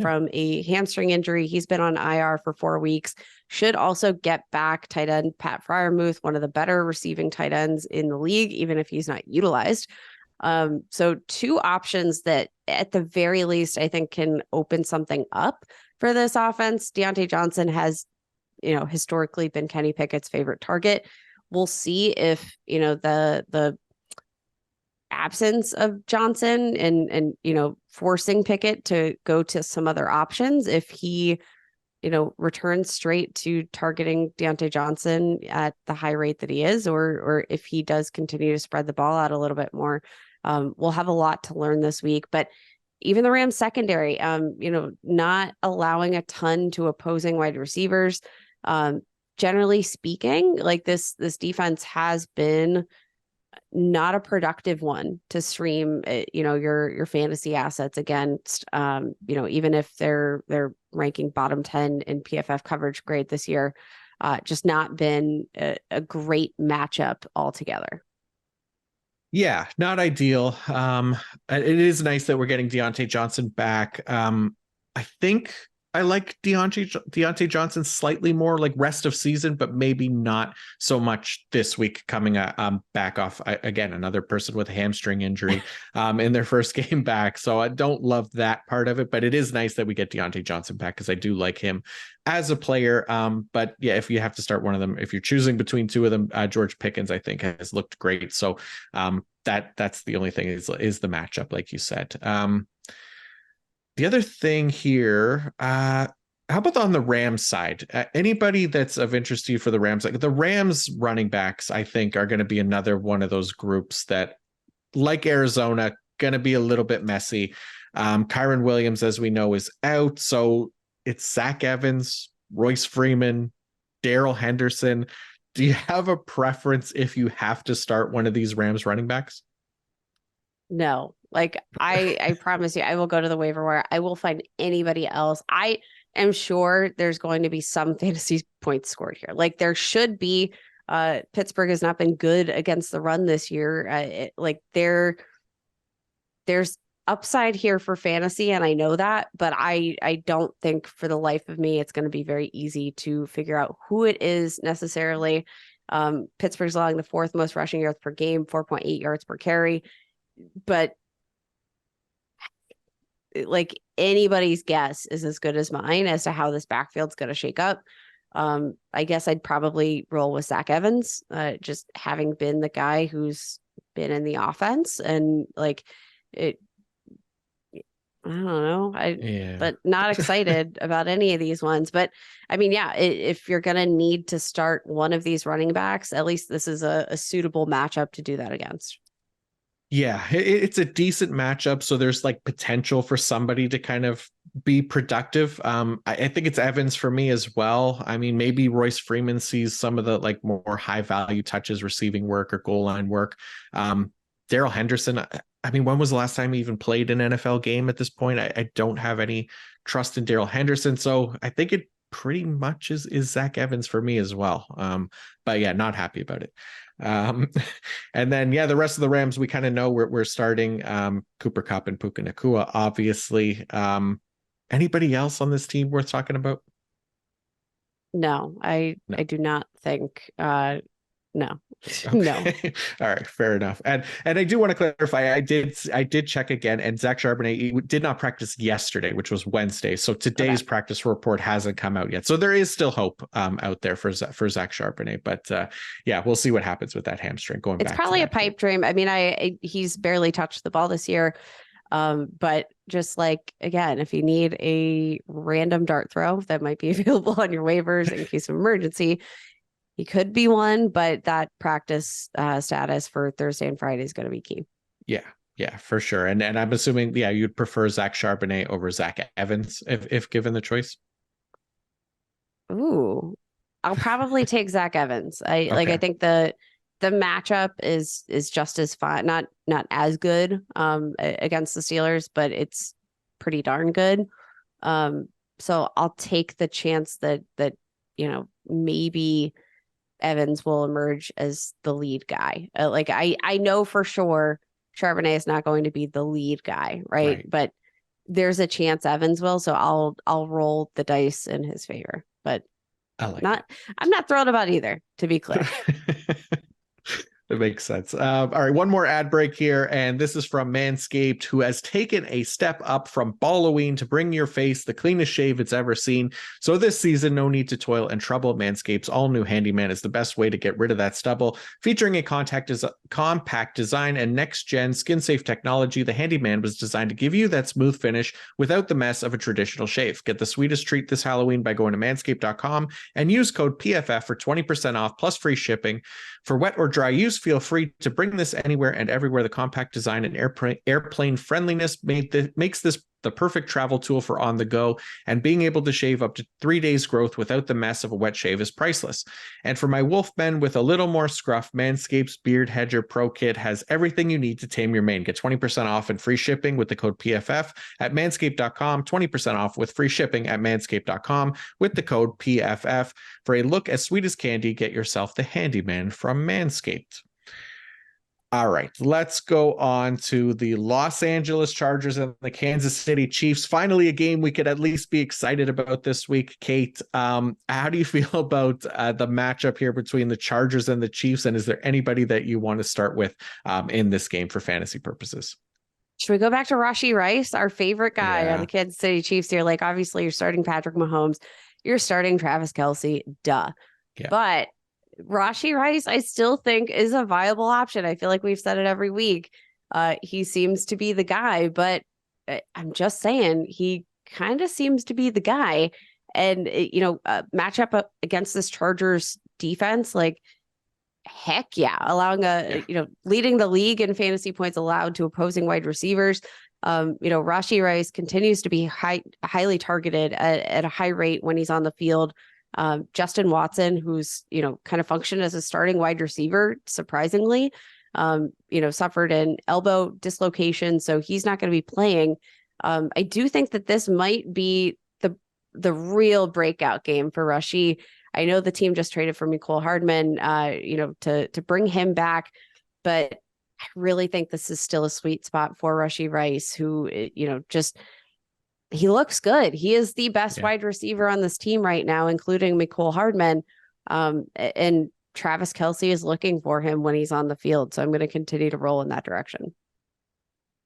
S2: from a hamstring injury. He's been on IR for 4 weeks. Should also get back tight end Pat Freiermuth, one of the better receiving tight ends in the league, even if he's not utilized. So 2 options that at the very least I think can open something up for this offense. Deontay Johnson has, historically been Kenny Pickett's favorite target. We'll see if, the absence of Johnson and forcing Pickett to go to some other options, if he, returns straight to targeting Deontay Johnson at the high rate that he is, or if he does continue to spread the ball out a little bit more. We'll have a lot to learn this week, but even the Rams secondary, not allowing a ton to opposing wide receivers. Generally speaking, like this defense has been not a productive one to stream, your fantasy assets against, even if they're ranking bottom 10 in PFF coverage grade this year, just not been a great matchup altogether.
S1: Yeah, not ideal. It is nice that we're getting Deontay Johnson back. I think I like Deontay Johnson slightly more like rest of season, but maybe not so much this week coming back off again, another person with a hamstring injury in their first game back. So I don't love that part of it, but it is nice that we get Deontay Johnson back because I do like him as a player. But yeah, if you have to start one of them, if you're choosing between 2 of them, George Pickens, I think, has looked great. So that's the only thing is the matchup, like you said. The other thing here, how about on the Rams side? Anybody that's of interest to you for the Rams? Like the Rams running backs, I think, are going to be another one of those groups that, like Arizona, going to be a little bit messy. Kyron Williams, as we know, is out. So it's Zach Evans, Royce Freeman, Darrell Henderson. Do you have a preference if you have to start one of these Rams running backs?
S2: No, like I promise you, I will go to the waiver wire. I will find anybody else. I am sure there's going to be some fantasy points scored here. Like there should be. Pittsburgh has not been good against the run this year. There's upside here for fantasy, and I know that, but I don't think for the life of me it's going to be very easy to figure out who it is necessarily. Pittsburgh's allowing the 4th most rushing yards per game, 4.8 yards per carry. But like anybody's guess is as good as mine as to how this backfield's going to shake up. I guess I'd probably roll with Zach Evans, just having been the guy who's been in the offense and like it. I don't know.
S1: Yeah.
S2: But not excited about any of these ones. But I mean, yeah, if you're going to need to start one of these running backs, at least this is a suitable matchup to do that against.
S1: Yeah, it's a decent matchup. So there's like potential for somebody to kind of be productive. I think it's Evans for me as well. I mean, maybe Royce Freeman sees some of the like more high value touches, receiving work or goal line work. Daryl Henderson, I mean, when was the last time he even played an NFL game at this point? I don't have any trust in Daryl Henderson. So I think it pretty much is Zach Evans for me as well. But yeah, not happy about it. Um, and then yeah, the rest of the Rams we kind of know we're starting Cooper Kupp and Puka Nacua, obviously. Anybody else on this team worth talking about?
S2: No, I do not think no. No.
S1: Okay. All right, fair enough. And I do want to clarify, I did check again, and Zach Charbonnet did not practice yesterday, which was Wednesday. So today's practice report hasn't come out yet. So there is still hope out there for Zach Charbonnet. But yeah, we'll see what happens with that hamstring going back.
S2: It's probably a pipe dream. I mean, he's barely touched the ball this year. But just like, again, if you need a random dart throw that might be available on your waivers in case of emergency, he could be one, but that practice status for Thursday and Friday is going to be key.
S1: Yeah, for sure. And I'm assuming, yeah, you'd prefer Zach Charbonnet over Zach Evans if given the choice.
S2: Ooh, I'll probably take Zach Evans. I think the matchup is just as fine, not as good against the Steelers, but it's pretty darn good. So I'll take the chance that maybe Evans will emerge as the lead guy. I know for sure Charbonnet is not going to be the lead guy, right? But there's a chance Evans will, so I'll roll the dice in his favor. But I'm not thrilled about either, to be clear.
S1: It makes sense. All right, one more ad break here, and this is from Manscaped, who has taken a step up from Balloween to bring your face the cleanest shave it's ever seen. So this season, no need to toil and trouble. Manscaped's all-new Handyman is the best way to get rid of that stubble. Featuring a compact design and next-gen skin-safe technology, the Handyman was designed to give you that smooth finish without the mess of a traditional shave. Get the sweetest treat this Halloween by going to manscaped.com and use code PFF for 20% off plus free shipping. For wet or dry use, feel free to bring this anywhere and everywhere. The compact design and airplane friendliness makes this the perfect travel tool for on the go, and being able to shave up to 3 days growth without the mess of a wet shave is priceless. And for my wolf men with a little more scruff, Manscaped's Beard Hedger Pro Kit has everything you need to tame your mane. Get 20% off and free shipping with the code PFF at manscaped.com, 20% off with free shipping at manscaped.com with the code PFF. For a look as sweet as candy, get yourself the Handyman from Manscaped. All right, let's go on to the Los Angeles Chargers and the Kansas City Chiefs. Finally, a game we could at least be excited about this week. Kate, how do you feel about the matchup here between the Chargers and the Chiefs? And is there anybody that you want to start with in this game for fantasy purposes?
S2: Should we go back to Rashee Rice, our favorite guy on the Kansas City Chiefs here? Like, obviously, you're starting Patrick Mahomes. You're starting Travis Kelce. Duh. Yeah. But Rashee Rice, I still think, is a viable option. I feel like we've said it every week. He seems to be the guy, but I'm just saying he kind of seems to be the guy. And, match up against this Chargers defense, like, heck yeah. Allowing leading the league in fantasy points allowed to opposing wide receivers. Rashee Rice continues to be highly targeted at a high rate when he's on the field. Justin Watson, who's, kind of functioned as a starting wide receiver, surprisingly, suffered an elbow dislocation. So he's not going to be playing. I do think that this might be the real breakout game for Rashee. I know the team just traded for Mecole Hardman, to bring him back, but I really think this is still a sweet spot for Rashee Rice, who, he looks good. He is the best wide receiver on this team right now, including Mecole Hardman. And Travis Kelce is looking for him when he's on the field. So I'm going to continue to roll in that direction.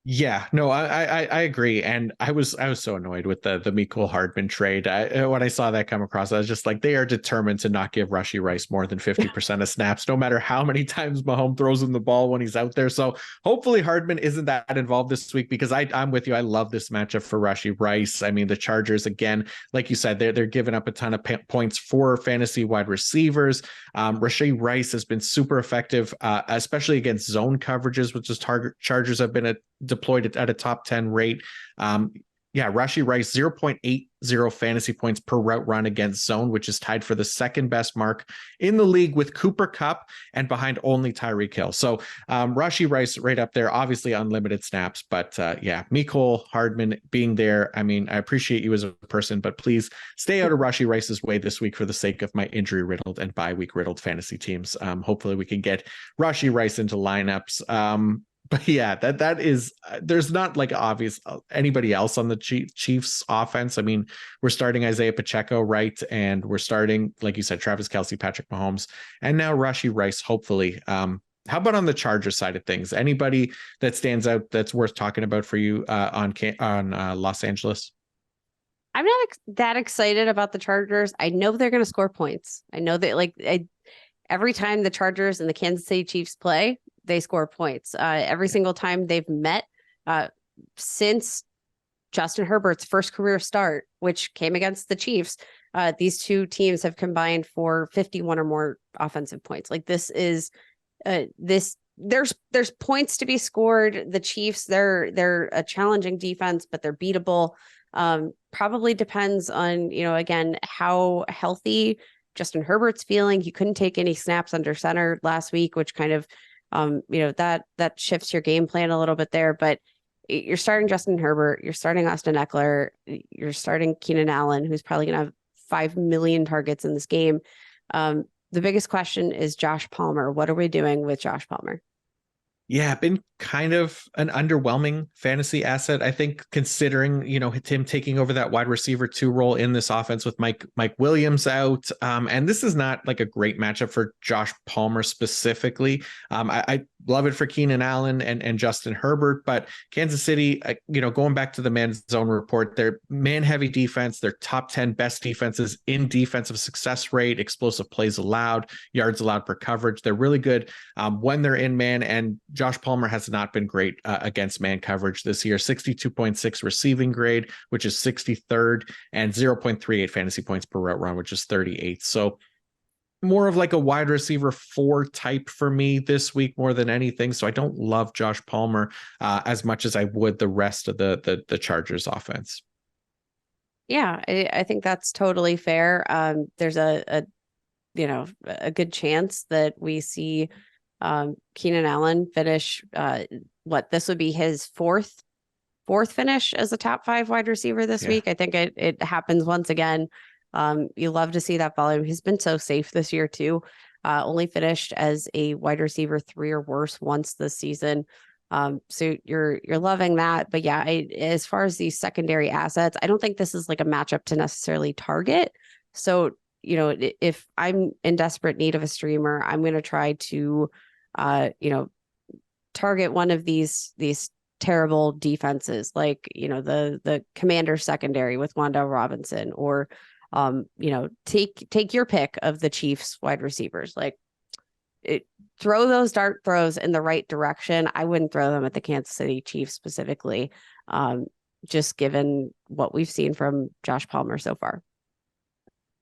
S1: Yeah, no, I agree, and I was so annoyed with the Mecole Hardman trade. When I saw that come across, I was just like, they are determined to not give Rashee Rice more than 50% of snaps, no matter how many times Mahomes throws him the ball when he's out there. So hopefully Hardman isn't that involved this week, because I'm with you. I love this matchup for Rashee Rice. I mean, the Chargers, again, like you said, they're giving up a ton of points for fantasy wide receivers. Rashee Rice has been super effective, especially against zone coverages, which is Chargers have been deployed at a top 10 rate. Yeah, Rashee Rice, 0.80 fantasy points per route run against zone, which is tied for the second best mark in the league with Cooper Kupp and behind only Tyreek Hill. So Rashee Rice right up there, obviously unlimited snaps, but yeah, Mecole Hardman being there. I mean, I appreciate you as a person, but please stay out of Rashee Rice's way this week for the sake of my injury riddled and bye week riddled fantasy teams. Hopefully we can get Rashee Rice into lineups. But yeah, that is there's not like obvious anybody else on the Chiefs offense. I mean, we're starting Isaiah Pacheco, right? And we're starting, like you said, Travis Kelce, Patrick Mahomes, and now Rashee Rice, hopefully. How about on the Chargers side of things? Anybody that stands out that's worth talking about for you on Los Angeles?
S2: I'm not that excited about the Chargers. I know they're going to score points. I know that every time the Chargers and the Kansas City Chiefs play, they score points. Every single time they've met since Justin Herbert's first career start, which came against the Chiefs, these two teams have combined for 51 or more offensive points. Like this is there's points to be scored. The Chiefs, they're a challenging defense, but they're beatable. Probably depends on, again, how healthy Justin Herbert's feeling. He couldn't take any snaps under center last week, which kind of, that shifts your game plan a little bit there. But you're starting Justin Herbert, you're starting Austin Eckler, you're starting Keenan Allen, who's probably going to have 5 million targets in this game. The biggest question is Josh Palmer. What are we doing with Josh Palmer?
S1: Yeah, been kind of an underwhelming fantasy asset, I think, considering, him taking over that wide receiver 2 role in this offense with Mike Williams out. And this is not like a great matchup for Josh Palmer specifically. I love it for Keenan Allen and Justin Herbert, but Kansas City, going back to the man zone report, their man heavy defense, their top 10 best defenses in defensive success rate, explosive plays allowed, yards allowed per coverage. They're really good when they're in man, and Josh Palmer has not been great against man coverage this year. 62.6 receiving grade, which is 63rd, and 0.38 fantasy points per route run, which is 38th. So more of like a wide receiver 4 type for me this week more than anything. So I don't love Josh Palmer as much as I would the rest of the Chargers offense.
S2: Yeah, I think that's totally fair. There's a good chance that we see Keenan Allen finish this would be his fourth finish as a top 5 wide receiver this week. I think it happens once again. You love to see that volume. He's been so safe this year too. Only finished as a wide receiver 3 or worse once this season. So you're loving that. But yeah, as far as these secondary assets, I don't think this is like a matchup to necessarily target. So, if I'm in desperate need of a streamer, I'm going to try to target one of these terrible defenses, like, the Commander secondary with Wan'Dale Robinson, or, take your pick of the Chiefs wide receivers, throw those dart throws in the right direction. I wouldn't throw them at the Kansas City Chiefs specifically, just given what we've seen from Josh Palmer so far.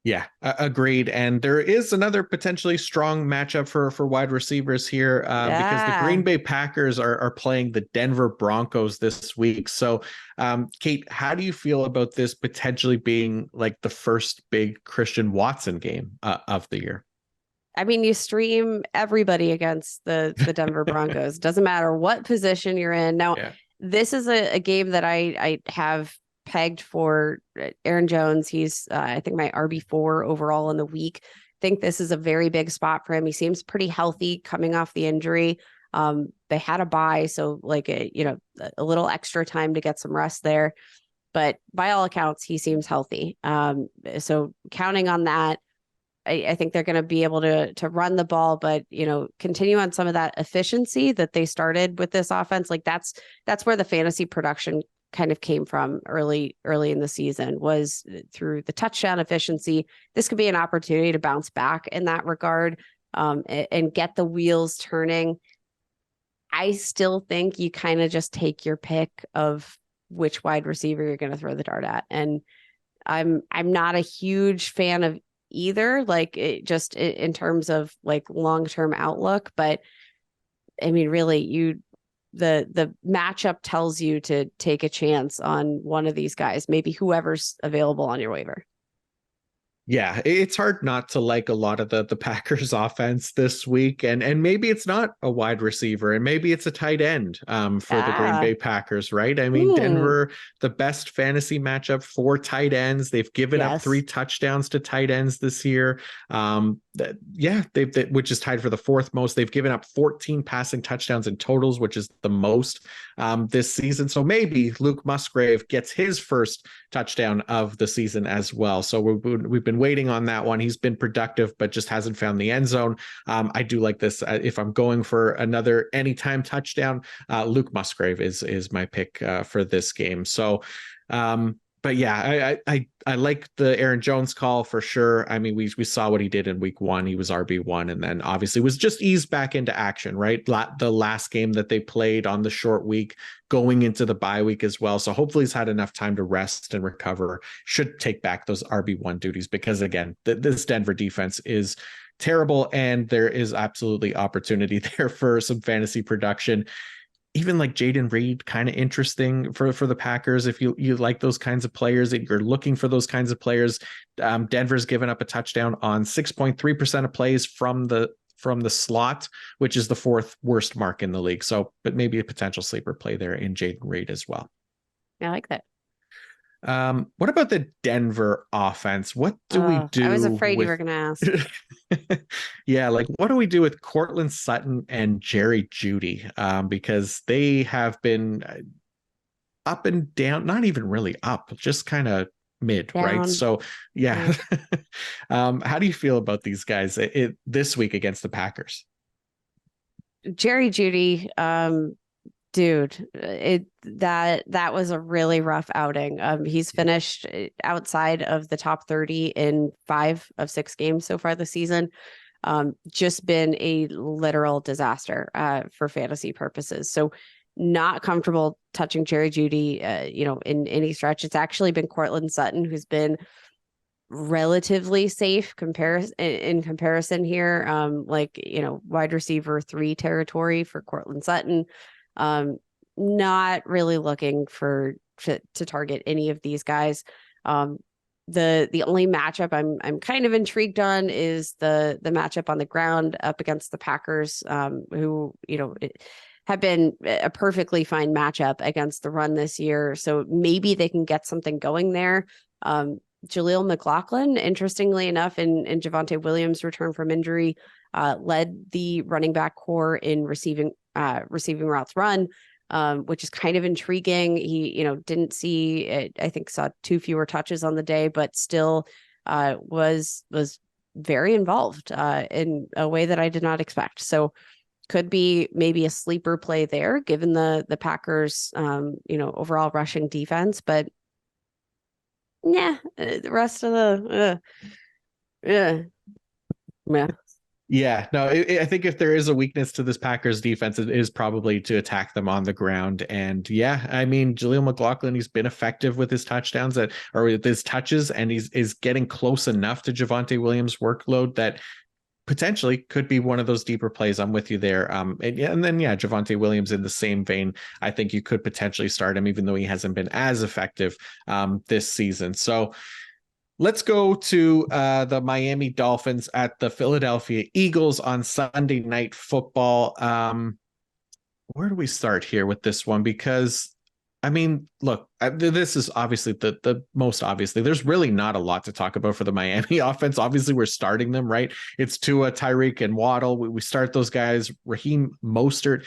S1: Yeah, agreed. And there is another potentially strong matchup for wide receivers here because the Green Bay Packers are playing the Denver Broncos this week. So, Kate, how do you feel about this potentially being like the first big Christian Watson game of the year?
S2: I mean, you stream everybody against the Denver Broncos. Doesn't matter what position you're in. Now, this is a game that I have pegged for Aaron Jones. He's I think my RB4 overall in the week. I think this is a very big spot for him. He seems pretty healthy coming off the injury. They had a bye, so a little extra time to get some rest there. But by all accounts, he seems healthy. So counting on that, I think they're going to be able to run the ball, but continue on some of that efficiency that they started with this offense. Like that's where the fantasy production kind of came from early in the season, was through the touchdown efficiency. This could be an opportunity to bounce back in that regard, and get the wheels turning. I still think you kind of just take your pick of which wide receiver you're going to throw the dart at. And I'm not a huge fan of either, like just in terms of like long-term outlook. But I mean, really, the matchup tells you to take a chance on one of these guys, maybe whoever's available on your waiver.
S1: Yeah, it's hard not to like a lot of the Packers offense this week. And maybe it's not a wide receiver, and maybe it's a tight end for the Green Bay Packers, right? I mean, Denver, the best fantasy matchup for tight ends. They've given up 3 touchdowns to tight ends this year. Which is tied for the 4th most. They've given up 14 passing touchdowns in totals, which is the most this season. So maybe Luke Musgrave gets his first touchdown of the season as well. So we've been waiting on that one. He's been productive, but just hasn't found the end zone. I do like this. If I'm going for another anytime touchdown, Luke Musgrave is my pick for this game. So, but yeah, I like the Aaron Jones call for sure. I mean, we saw what he did in week 1. He was RB1, and then obviously was just eased back into action, right? The last game that they played on the short week, going into the bye week as well. So hopefully he's had enough time to rest and recover. Should take back those RB1 duties, because again, this Denver defense is terrible, and there is absolutely opportunity there for some fantasy production. Even like Jaden Reed, kind of interesting for the Packers. If you like those kinds of players, that you're looking for those kinds of players. Denver's given up a touchdown on 6.3% of plays from the slot, which is the 4th worst mark in the league. So, but maybe a potential sleeper play there in Jaden Reed as well.
S2: I like that.
S1: What about the Denver offense? What do we do?
S2: I was afraid you were going to ask.
S1: Yeah, like what do we do with Courtland Sutton and Jerry Jeudy? Because they have been up and down, not even really up, just kind of mid, down. Right? So yeah. How do you feel about these guys this week against the Packers?
S2: Jerry Jeudy, dude, that was a really rough outing. He's finished outside of the top 30 in 5 of 6 games so far this season. Just been a literal disaster for fantasy purposes. So not comfortable touching Jerry Jeudy, in any stretch. It's actually been Courtland Sutton who's been relatively safe in comparison here. Wide receiver 3 territory for Courtland Sutton. Not really looking to target any of these guys. The only matchup I'm kind of intrigued on is the matchup on the ground up against the Packers, who have been a perfectly fine matchup against the run this year. So maybe they can get something going there. Jaleel McLaughlin, interestingly enough, in Javonte Williams' return from injury, led the running back core in receiving routes run, which is kind of intriguing. He, didn't see it, I think saw 2 fewer touches on the day, but still was very involved in a way that I did not expect. So could be maybe a sleeper play there, given the Packers, overall rushing defense. But yeah, the rest of the
S1: Yeah, no, I think if there is a weakness to this Packers defense, it is probably to attack them on the ground. And yeah, I mean, Jaleel McLaughlin, he's been effective with his touchdowns or with his touches, and is getting close enough to Javonte Williams' workload that potentially could be one of those deeper plays. I'm with you there. And then Javonte Williams in the same vein. I think you could potentially start him, even though he hasn't been as effective this season. So let's go to the Miami Dolphins at the Philadelphia Eagles on Sunday Night Football. Where do we start here with this one? Because I mean, look, this is obviously the most obviously. There's really not a lot to talk about for the Miami offense. Obviously, we're starting them, right? It's Tua, Tyreek, and Waddle. We start those guys. Raheem Mostert.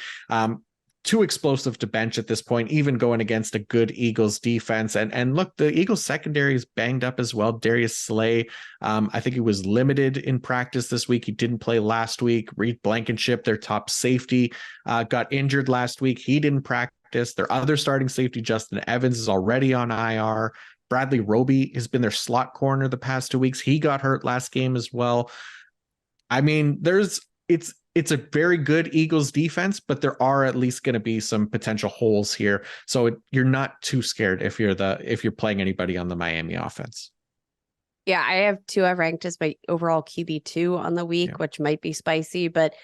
S1: too explosive to bench at this point, even going against a good Eagles defense. And look, the Eagles secondary is banged up as well. Darius Slay, I think he was limited in practice this week. He didn't play last week. Reed Blankenship, their top safety, got injured last week. He didn't practice. Their other starting safety, Justin Evans, is already on IR. Bradley Roby has been their slot corner the past 2 weeks. He got hurt last game as well. I mean, it's a very good Eagles defense, but there are at least going to be some potential holes here. So you're not too scared if you're playing anybody on the Miami offense.
S2: Yeah, I have Tua ranked as my overall QB2 on the week, which might be spicy, but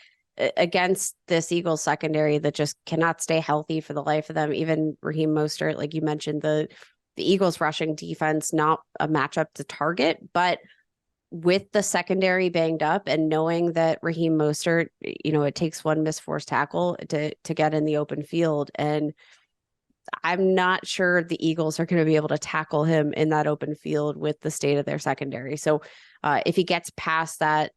S2: against this Eagles secondary that just cannot stay healthy for the life of them, even Raheem Mostert, like you mentioned, the Eagles rushing defense, not a matchup to target, but with the secondary banged up and knowing that Raheem Mostert, it takes one missed forced tackle to get in the open field. And I'm not sure the Eagles are going to be able to tackle him in that open field with the state of their secondary. So if he gets past that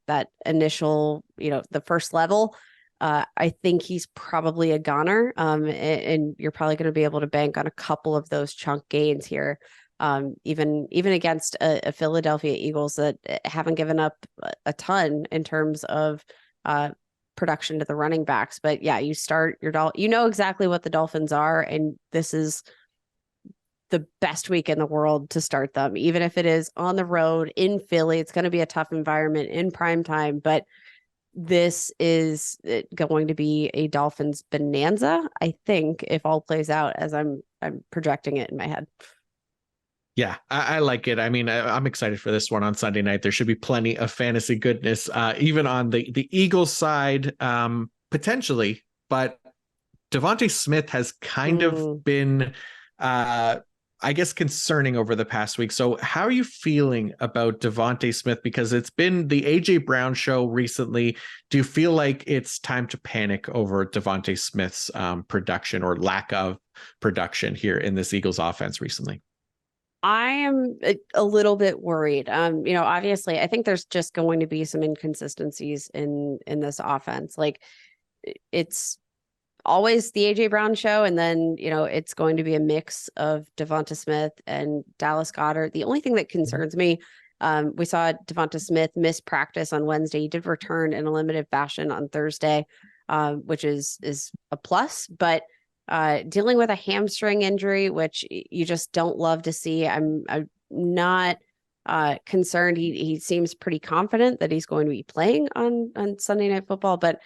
S2: initial, the first level, I think he's probably a goner. And you're probably going to be able to bank on a couple of those chunk gains here. Even against a Philadelphia Eagles that haven't given up a ton in terms of production to the running backs. But yeah, you start your exactly what the Dolphins are, and this is the best week in the world to start them. Even if it is on the road in Philly, it's going to be a tough environment in prime time, but this is going to be a Dolphins bonanza, I think, if all plays out as I'm projecting it in my head.
S1: Yeah, I like it. I mean, I'm excited for this one on Sunday night. There should be plenty of fantasy goodness, even on the Eagles side, potentially. But Devontae Smith has kind of been, I guess, concerning over the past week. So how are you feeling about Devontae Smith? Because it's been the AJ Brown show recently. Do you feel like it's time to panic over Devontae Smith's production or lack of production here in this Eagles offense recently?
S2: I am a little bit worried. Obviously, I think there's just going to be some inconsistencies in this offense. Like it's always the AJ Brown show, and then it's going to be a mix of Devonta Smith and Dallas Goedert. The only thing that concerns me, we saw Devonta Smith miss practice on Wednesday. He did return in a limited fashion on Thursday, which is a plus, but dealing with a hamstring injury, which you just don't love to see. I'm not concerned. He seems pretty confident that he's going to be playing on Sunday Night Football, but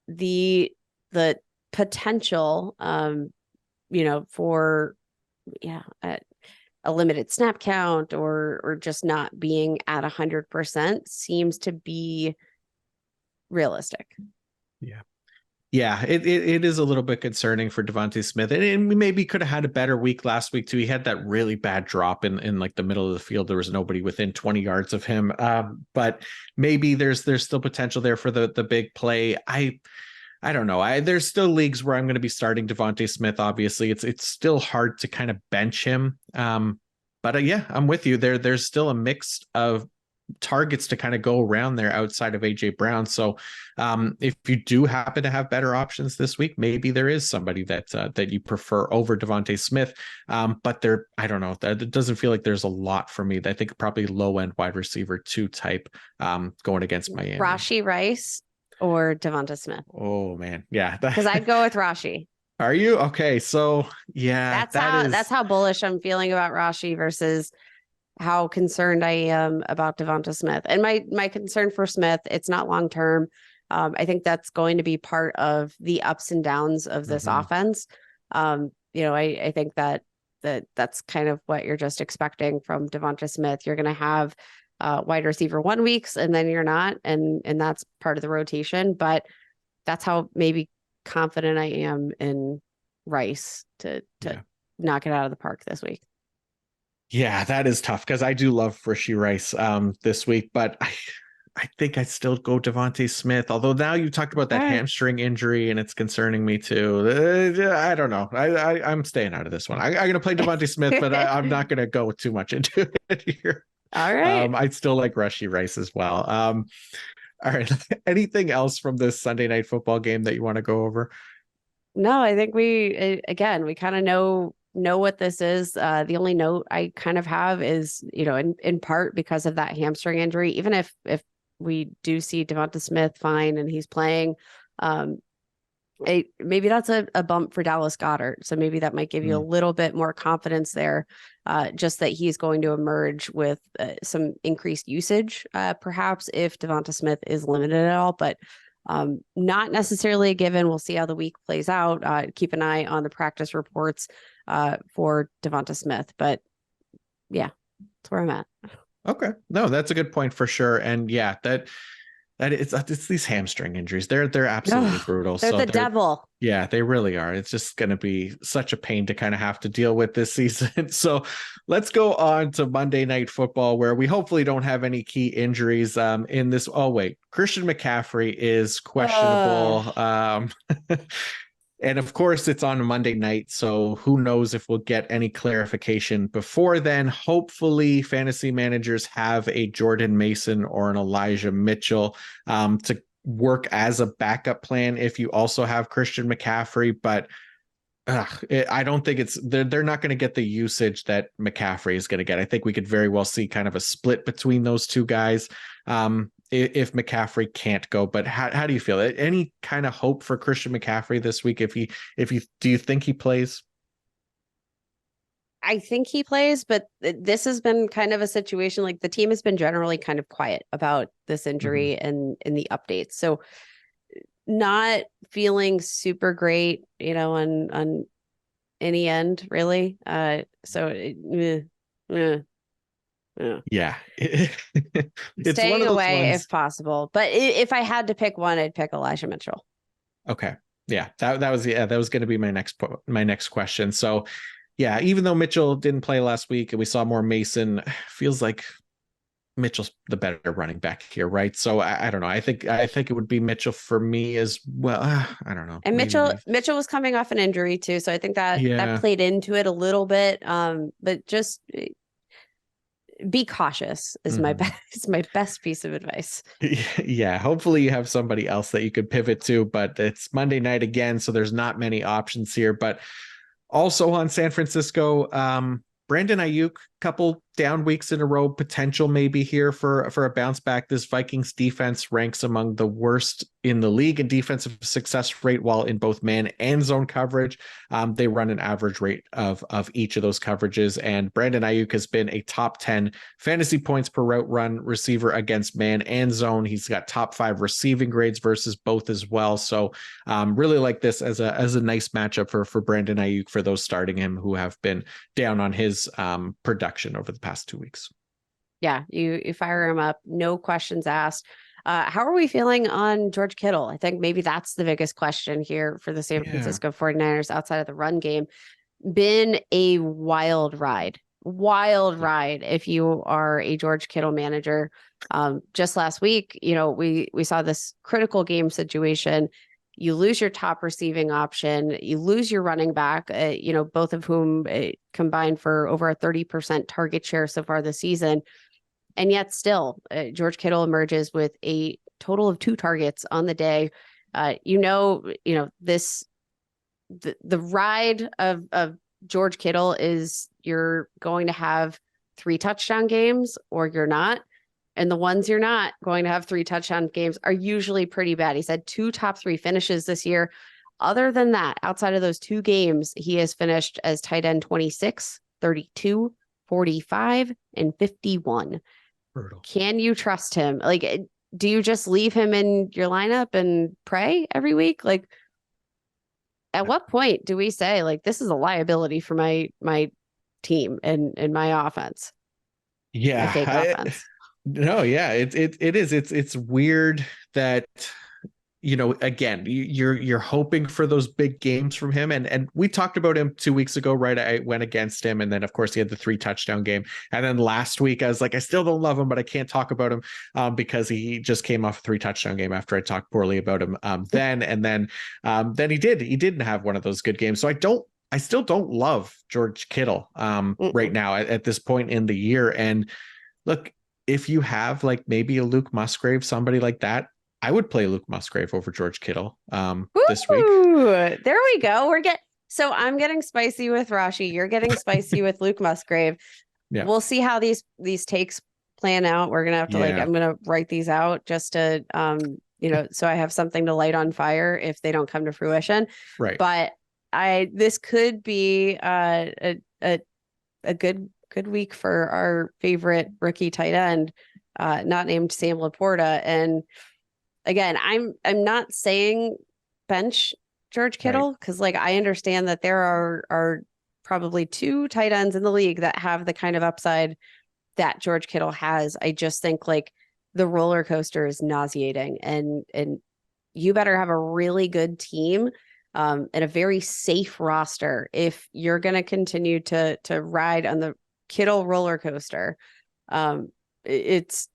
S2: the potential, for a limited snap count or just not being at 100% seems to be realistic.
S1: Yeah. Yeah, it is a little bit concerning for Devontae Smith, and we maybe could have had a better week last week too. He had that really bad drop in like the middle of the field. There was nobody within 20 yards of him, but maybe there's still potential there for the big play. I don't know. There's still leagues where I'm going to be starting Devontae Smith. Obviously, it's still hard to kind of bench him. But yeah, I'm with you. There's still a mix of targets to kind of go around there outside of AJ Brown. So if you do happen to have better options this week, maybe there is somebody that you prefer over Devontae Smith. But I don't know. It doesn't feel like there's a lot for me. I think probably low end wide receiver 2 type going against Miami.
S2: Rashee Rice or Devonta Smith.
S1: Oh man. Yeah.
S2: Because I'd go with Rashee.
S1: Are you? Okay. So yeah,
S2: that's how bullish I'm feeling about Rashee versus how concerned I am about Devonta Smith. And my concern for Smith, it's not long-term. I think that's going to be part of the ups and downs of this offense. I think that's kind of what you're just expecting from Devonta Smith. You're going to have wide receiver 1 weeks and then you're not. And that's part of the rotation, but that's how maybe confident I am in Rice to knock it out of the park this week.
S1: Yeah, that is tough because I do love Rashee Rice this week, but I think I'd still go Devontae Smith. Although now you talked about that hamstring injury and it's concerning me too. I don't know. I'm staying out of this one. I'm going to play Devontae Smith, but I'm not going to go too much into it here.
S2: All right.
S1: I'd still like Rashee Rice as well. All right. Anything else from this Sunday Night Football game that you want to go over?
S2: No, I think again, we kind of know what this is. The only note I kind of have is, in part because of that hamstring injury, even if we do see Devonta Smith fine and he's playing, um, maybe that's a bump for Dallas Goedert. So maybe that might give you a little bit more confidence there, just that he's going to emerge with some increased usage, perhaps if Devonta Smith is limited at all, but not necessarily a given. We'll see how the week plays out. Keep an eye on the practice reports for Devonta Smith, but yeah, that's where I'm at.
S1: Okay. No, that's a good point for sure. And yeah, that it's these hamstring injuries. They're absolutely brutal.
S2: They're the devil.
S1: Yeah, they really are. It's just going to be such a pain to kind of have to deal with this season. So let's go on to Monday Night Football, where we hopefully don't have any key injuries in this. Oh, wait, Christian McCaffrey is questionable. And of course, it's on a Monday night, so who knows if we'll get any clarification before then. Hopefully, fantasy managers have a Jordan Mason or an Elijah Mitchell to work as a backup plan if you also have Christian McCaffrey. But I don't think they're not going to get the usage that McCaffrey is going to get. I think we could very well see kind of a split between those two guys. If McCaffrey can't go, but how do you feel? Any kind of hope for Christian McCaffrey this week? Do you think he plays?
S2: I think he plays, but this has been kind of a situation, like the team has been generally kind of quiet about this injury and in the updates. So not feeling super great, on any end really. Yeah.
S1: It's
S2: staying
S1: one of those
S2: away
S1: ones,
S2: if possible. But if I had to pick one, I'd pick Elijah Mitchell.
S1: Okay. Yeah, that was going to be my next question. So yeah, even though Mitchell didn't play last week and we saw more Mason, feels like Mitchell's the better running back here, right? So I don't know. I think it would be Mitchell for me as well. I don't know.
S2: And Mitchell was coming off an injury too, so I think that played into it a little bit. But just be cautious is my best piece of advice.
S1: Yeah, hopefully you have somebody else that you could pivot to, but it's Monday night again, so there's not many options here. But also on San Francisco, Brandon Ayuk, couple down weeks in a row, potential maybe here for a bounce back. This Vikings defense ranks among the worst in the league in defensive success rate, while in both man and zone coverage. They run an average rate of each of those coverages. And Brandon Ayuk has been a top 10 fantasy points per route run receiver against man and zone. He's got top 5 receiving grades versus both as well. So really like this as a nice matchup for Brandon Ayuk for those starting him who have been down on his production over the past 2 weeks.
S2: Yeah, you fire him up, no questions asked. How are we feeling on George Kittle? I think maybe that's the biggest question here for the San Francisco 49ers outside of the run game. Been a wild ride if you are a George Kittle manager. Just last week, we saw this critical game situation. You lose your top receiving option, you lose your running back, both of whom combined for over a 30% target share so far this season. And yet still, George Kittle emerges with a total of 2 targets on the day. The ride of George Kittle is you're going to have 3 touchdown games or you're not. And the ones you're not going to have 3 touchdown games are usually pretty bad. He's had 2 top 3 finishes this year. Other than that, outside of those 2 games, he has finished as tight end 26, 32, 45, and 51. Brutal. Can you trust him? Like, do you just leave him in your lineup and pray every week? Like, at what point do we say, like, this is a liability for my team and my offense?
S1: Yeah.
S2: My fake offense.
S1: No, yeah, it is. It's weird that, again, you're hoping for those big games from him. And we talked about him 2 weeks ago, right? I went against him. And then, of course, he had the 3 touchdown game. And then last week, I was like, I still don't love him, but I can't talk about him because he just came off a 3 touchdown game after I talked poorly about him then. And then he didn't have one of those good games. So I still don't love George Kittle right now at this point in the year. And look, if you have like maybe a Luke Musgrave, somebody like that, I would play Luke Musgrave over George Kittle this week.
S2: Ooh, there we go. So I'm getting spicy with Rashi. You're getting spicy with Luke Musgrave.
S1: Yeah.
S2: We'll see how these takes plan out. We're gonna have to I'm gonna write these out just to so I have something to light on fire if they don't come to fruition.
S1: Right.
S2: But this could be a good week for our favorite rookie tight end, not named Sam Laporta. And again, I'm not saying bench George Kittle because I understand that there are probably 2 tight ends in the league that have the kind of upside that George Kittle has. I just think the roller coaster is nauseating, and you better have a really good team and a very safe roster if you're going to continue to ride on the Kittle roller coaster. It's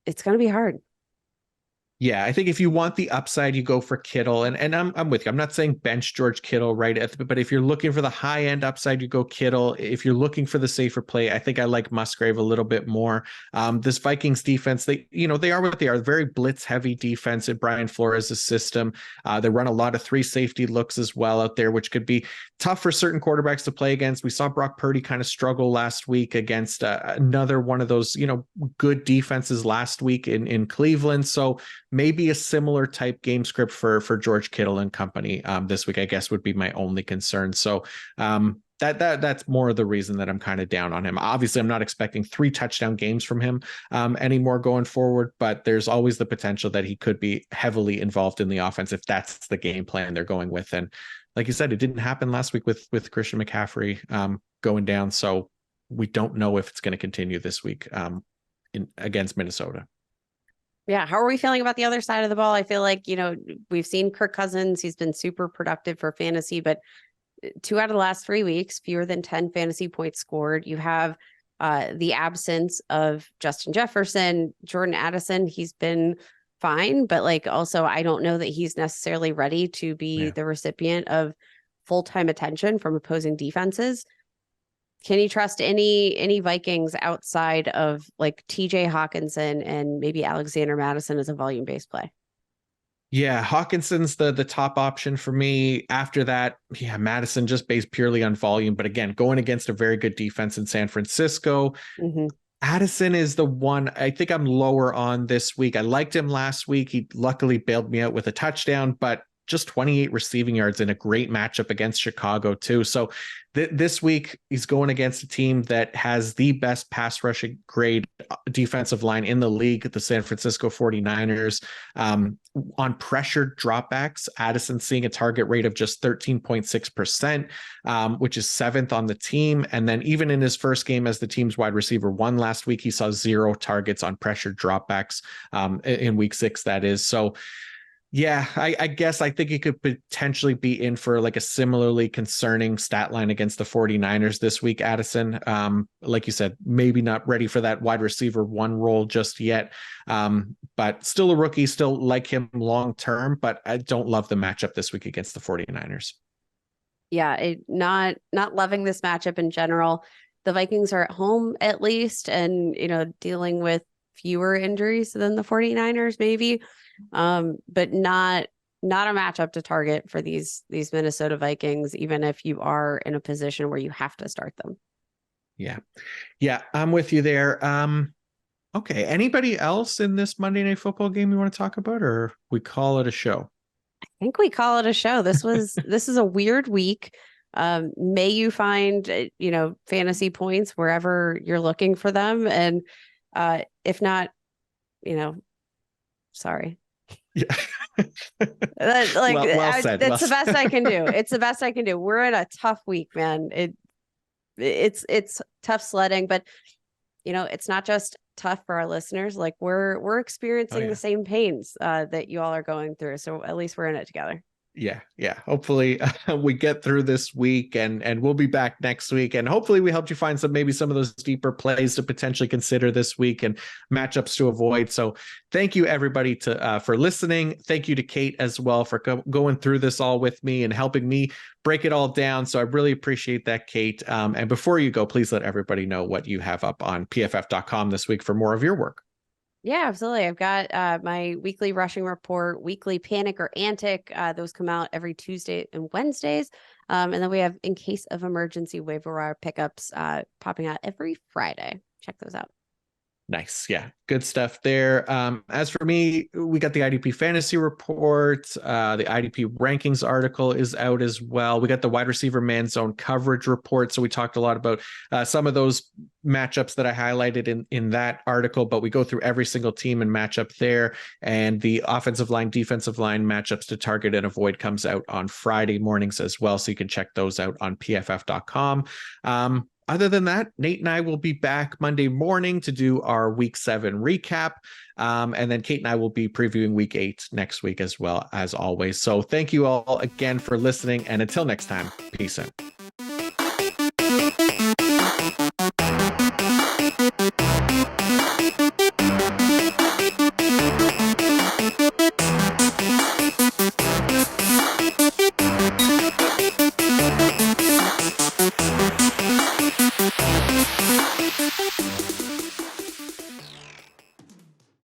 S2: going to be hard.
S1: Yeah, I think if you want the upside, you go for Kittle, and I'm with you. I'm not saying bench George Kittle, right? But if you're looking for the high end upside, you go Kittle. If you're looking for the safer play, I think I like Musgrave a little bit more. This Vikings defense, they are what they are, very blitz heavy defense in Brian Flores' system. They run a lot of 3 safety looks as well out there, which could be tough for certain quarterbacks to play against. We saw Brock Purdy kind of struggle last week against another one of those good defenses last week in Cleveland. So maybe a similar type game script for George Kittle and company this week, I guess, would be my only concern. So that's more of the reason that I'm kind of down on him. Obviously, I'm not expecting 3 touchdown games from him anymore going forward, but there's always the potential that he could be heavily involved in the offense if that's the game plan they're going with. And like you said, it didn't happen last week with Christian McCaffrey going down. So we don't know if it's going to continue this week against Minnesota.
S2: Yeah. How are we feeling about the other side of the ball? I feel like, we've seen Kirk Cousins. He's been super productive for fantasy, but 2 out of the last 3 weeks, fewer than 10 fantasy points scored. You have the absence of Justin Jefferson, Jordan Addison. He's been fine, but also, I don't know that he's necessarily ready to be the recipient of full-time attention from opposing defenses. Can you trust any Vikings outside of TJ Hawkinson and maybe Alexander Madison as a volume-based play?
S1: Yeah, Hawkinson's the top option for me. After that, Madison just based purely on volume. But again, going against a very good defense in San Francisco. Mm-hmm. Addison is the one I think I'm lower on this week. I liked him last week. He luckily bailed me out with a touchdown, but just 28 receiving yards in a great matchup against Chicago too. So this week he's going against a team that has the best pass rushing grade defensive line in the league, the San Francisco 49ers. On pressured dropbacks, Addison seeing a target rate of just 13.6%, which is 7th on the team. And then even in his first game as the team's wide receiver 1 last week, he saw 0 targets on pressured dropbacks in week 6, that is. So yeah, I guess I think he could potentially be in for a similarly concerning stat line against the 49ers this week, Addison. Like you said, maybe not ready for that wide receiver 1 role just yet, but still a rookie, still like him long-term, but I don't love the matchup this week against the 49ers.
S2: Yeah, not loving this matchup in general. The Vikings are at home at least, and, dealing with fewer injuries than the 49ers maybe. But not a matchup to target for these Minnesota Vikings, even if you are in a position where you have to start them.
S1: Yeah, I'm with you there. Okay, anybody else in this Monday Night Football game you want to talk about, or we call it a show?
S2: I think we call it a show. This is a weird week. May you find fantasy points wherever you're looking for them, and if not, sorry.
S1: Yeah.
S2: Well said. That's the best I can do. It's the best I can do. We're in a tough week, man. It's tough sledding, but it's not just tough for our listeners. We're experiencing the same pains that you all are going through. So at least we're in it together.
S1: Yeah. Hopefully we get through this week and we'll be back next week. And hopefully we helped you find maybe some of those deeper plays to potentially consider this week and matchups to avoid. So thank you everybody for listening. Thank you to Kate as well for going through this all with me and helping me break it all down. So I really appreciate that, Kate. And before you go, please let everybody know what you have up on pff.com this week for more of your work.
S2: Yeah, absolutely. I've got my weekly rushing report, weekly panic or antic. Those come out every Tuesday and Wednesdays. And then we have in case of emergency waiver wire pickups popping out every Friday. Check those out.
S1: Nice. Yeah. Good stuff there. As for me, we got the IDP fantasy report. The IDP rankings article is out as well. We got the wide receiver man zone coverage report. So we talked a lot about some of those matchups that I highlighted in that article, but we go through every single team and matchup there. And the offensive line, defensive line matchups to target and avoid comes out on Friday mornings as well. So you can check those out on pff.com. Other than that, Nate and I will be back Monday morning to do our week 7 recap. And then Kate and I will be previewing week 8 next week as well, as always. So thank you all again for listening. And until next time, peace out.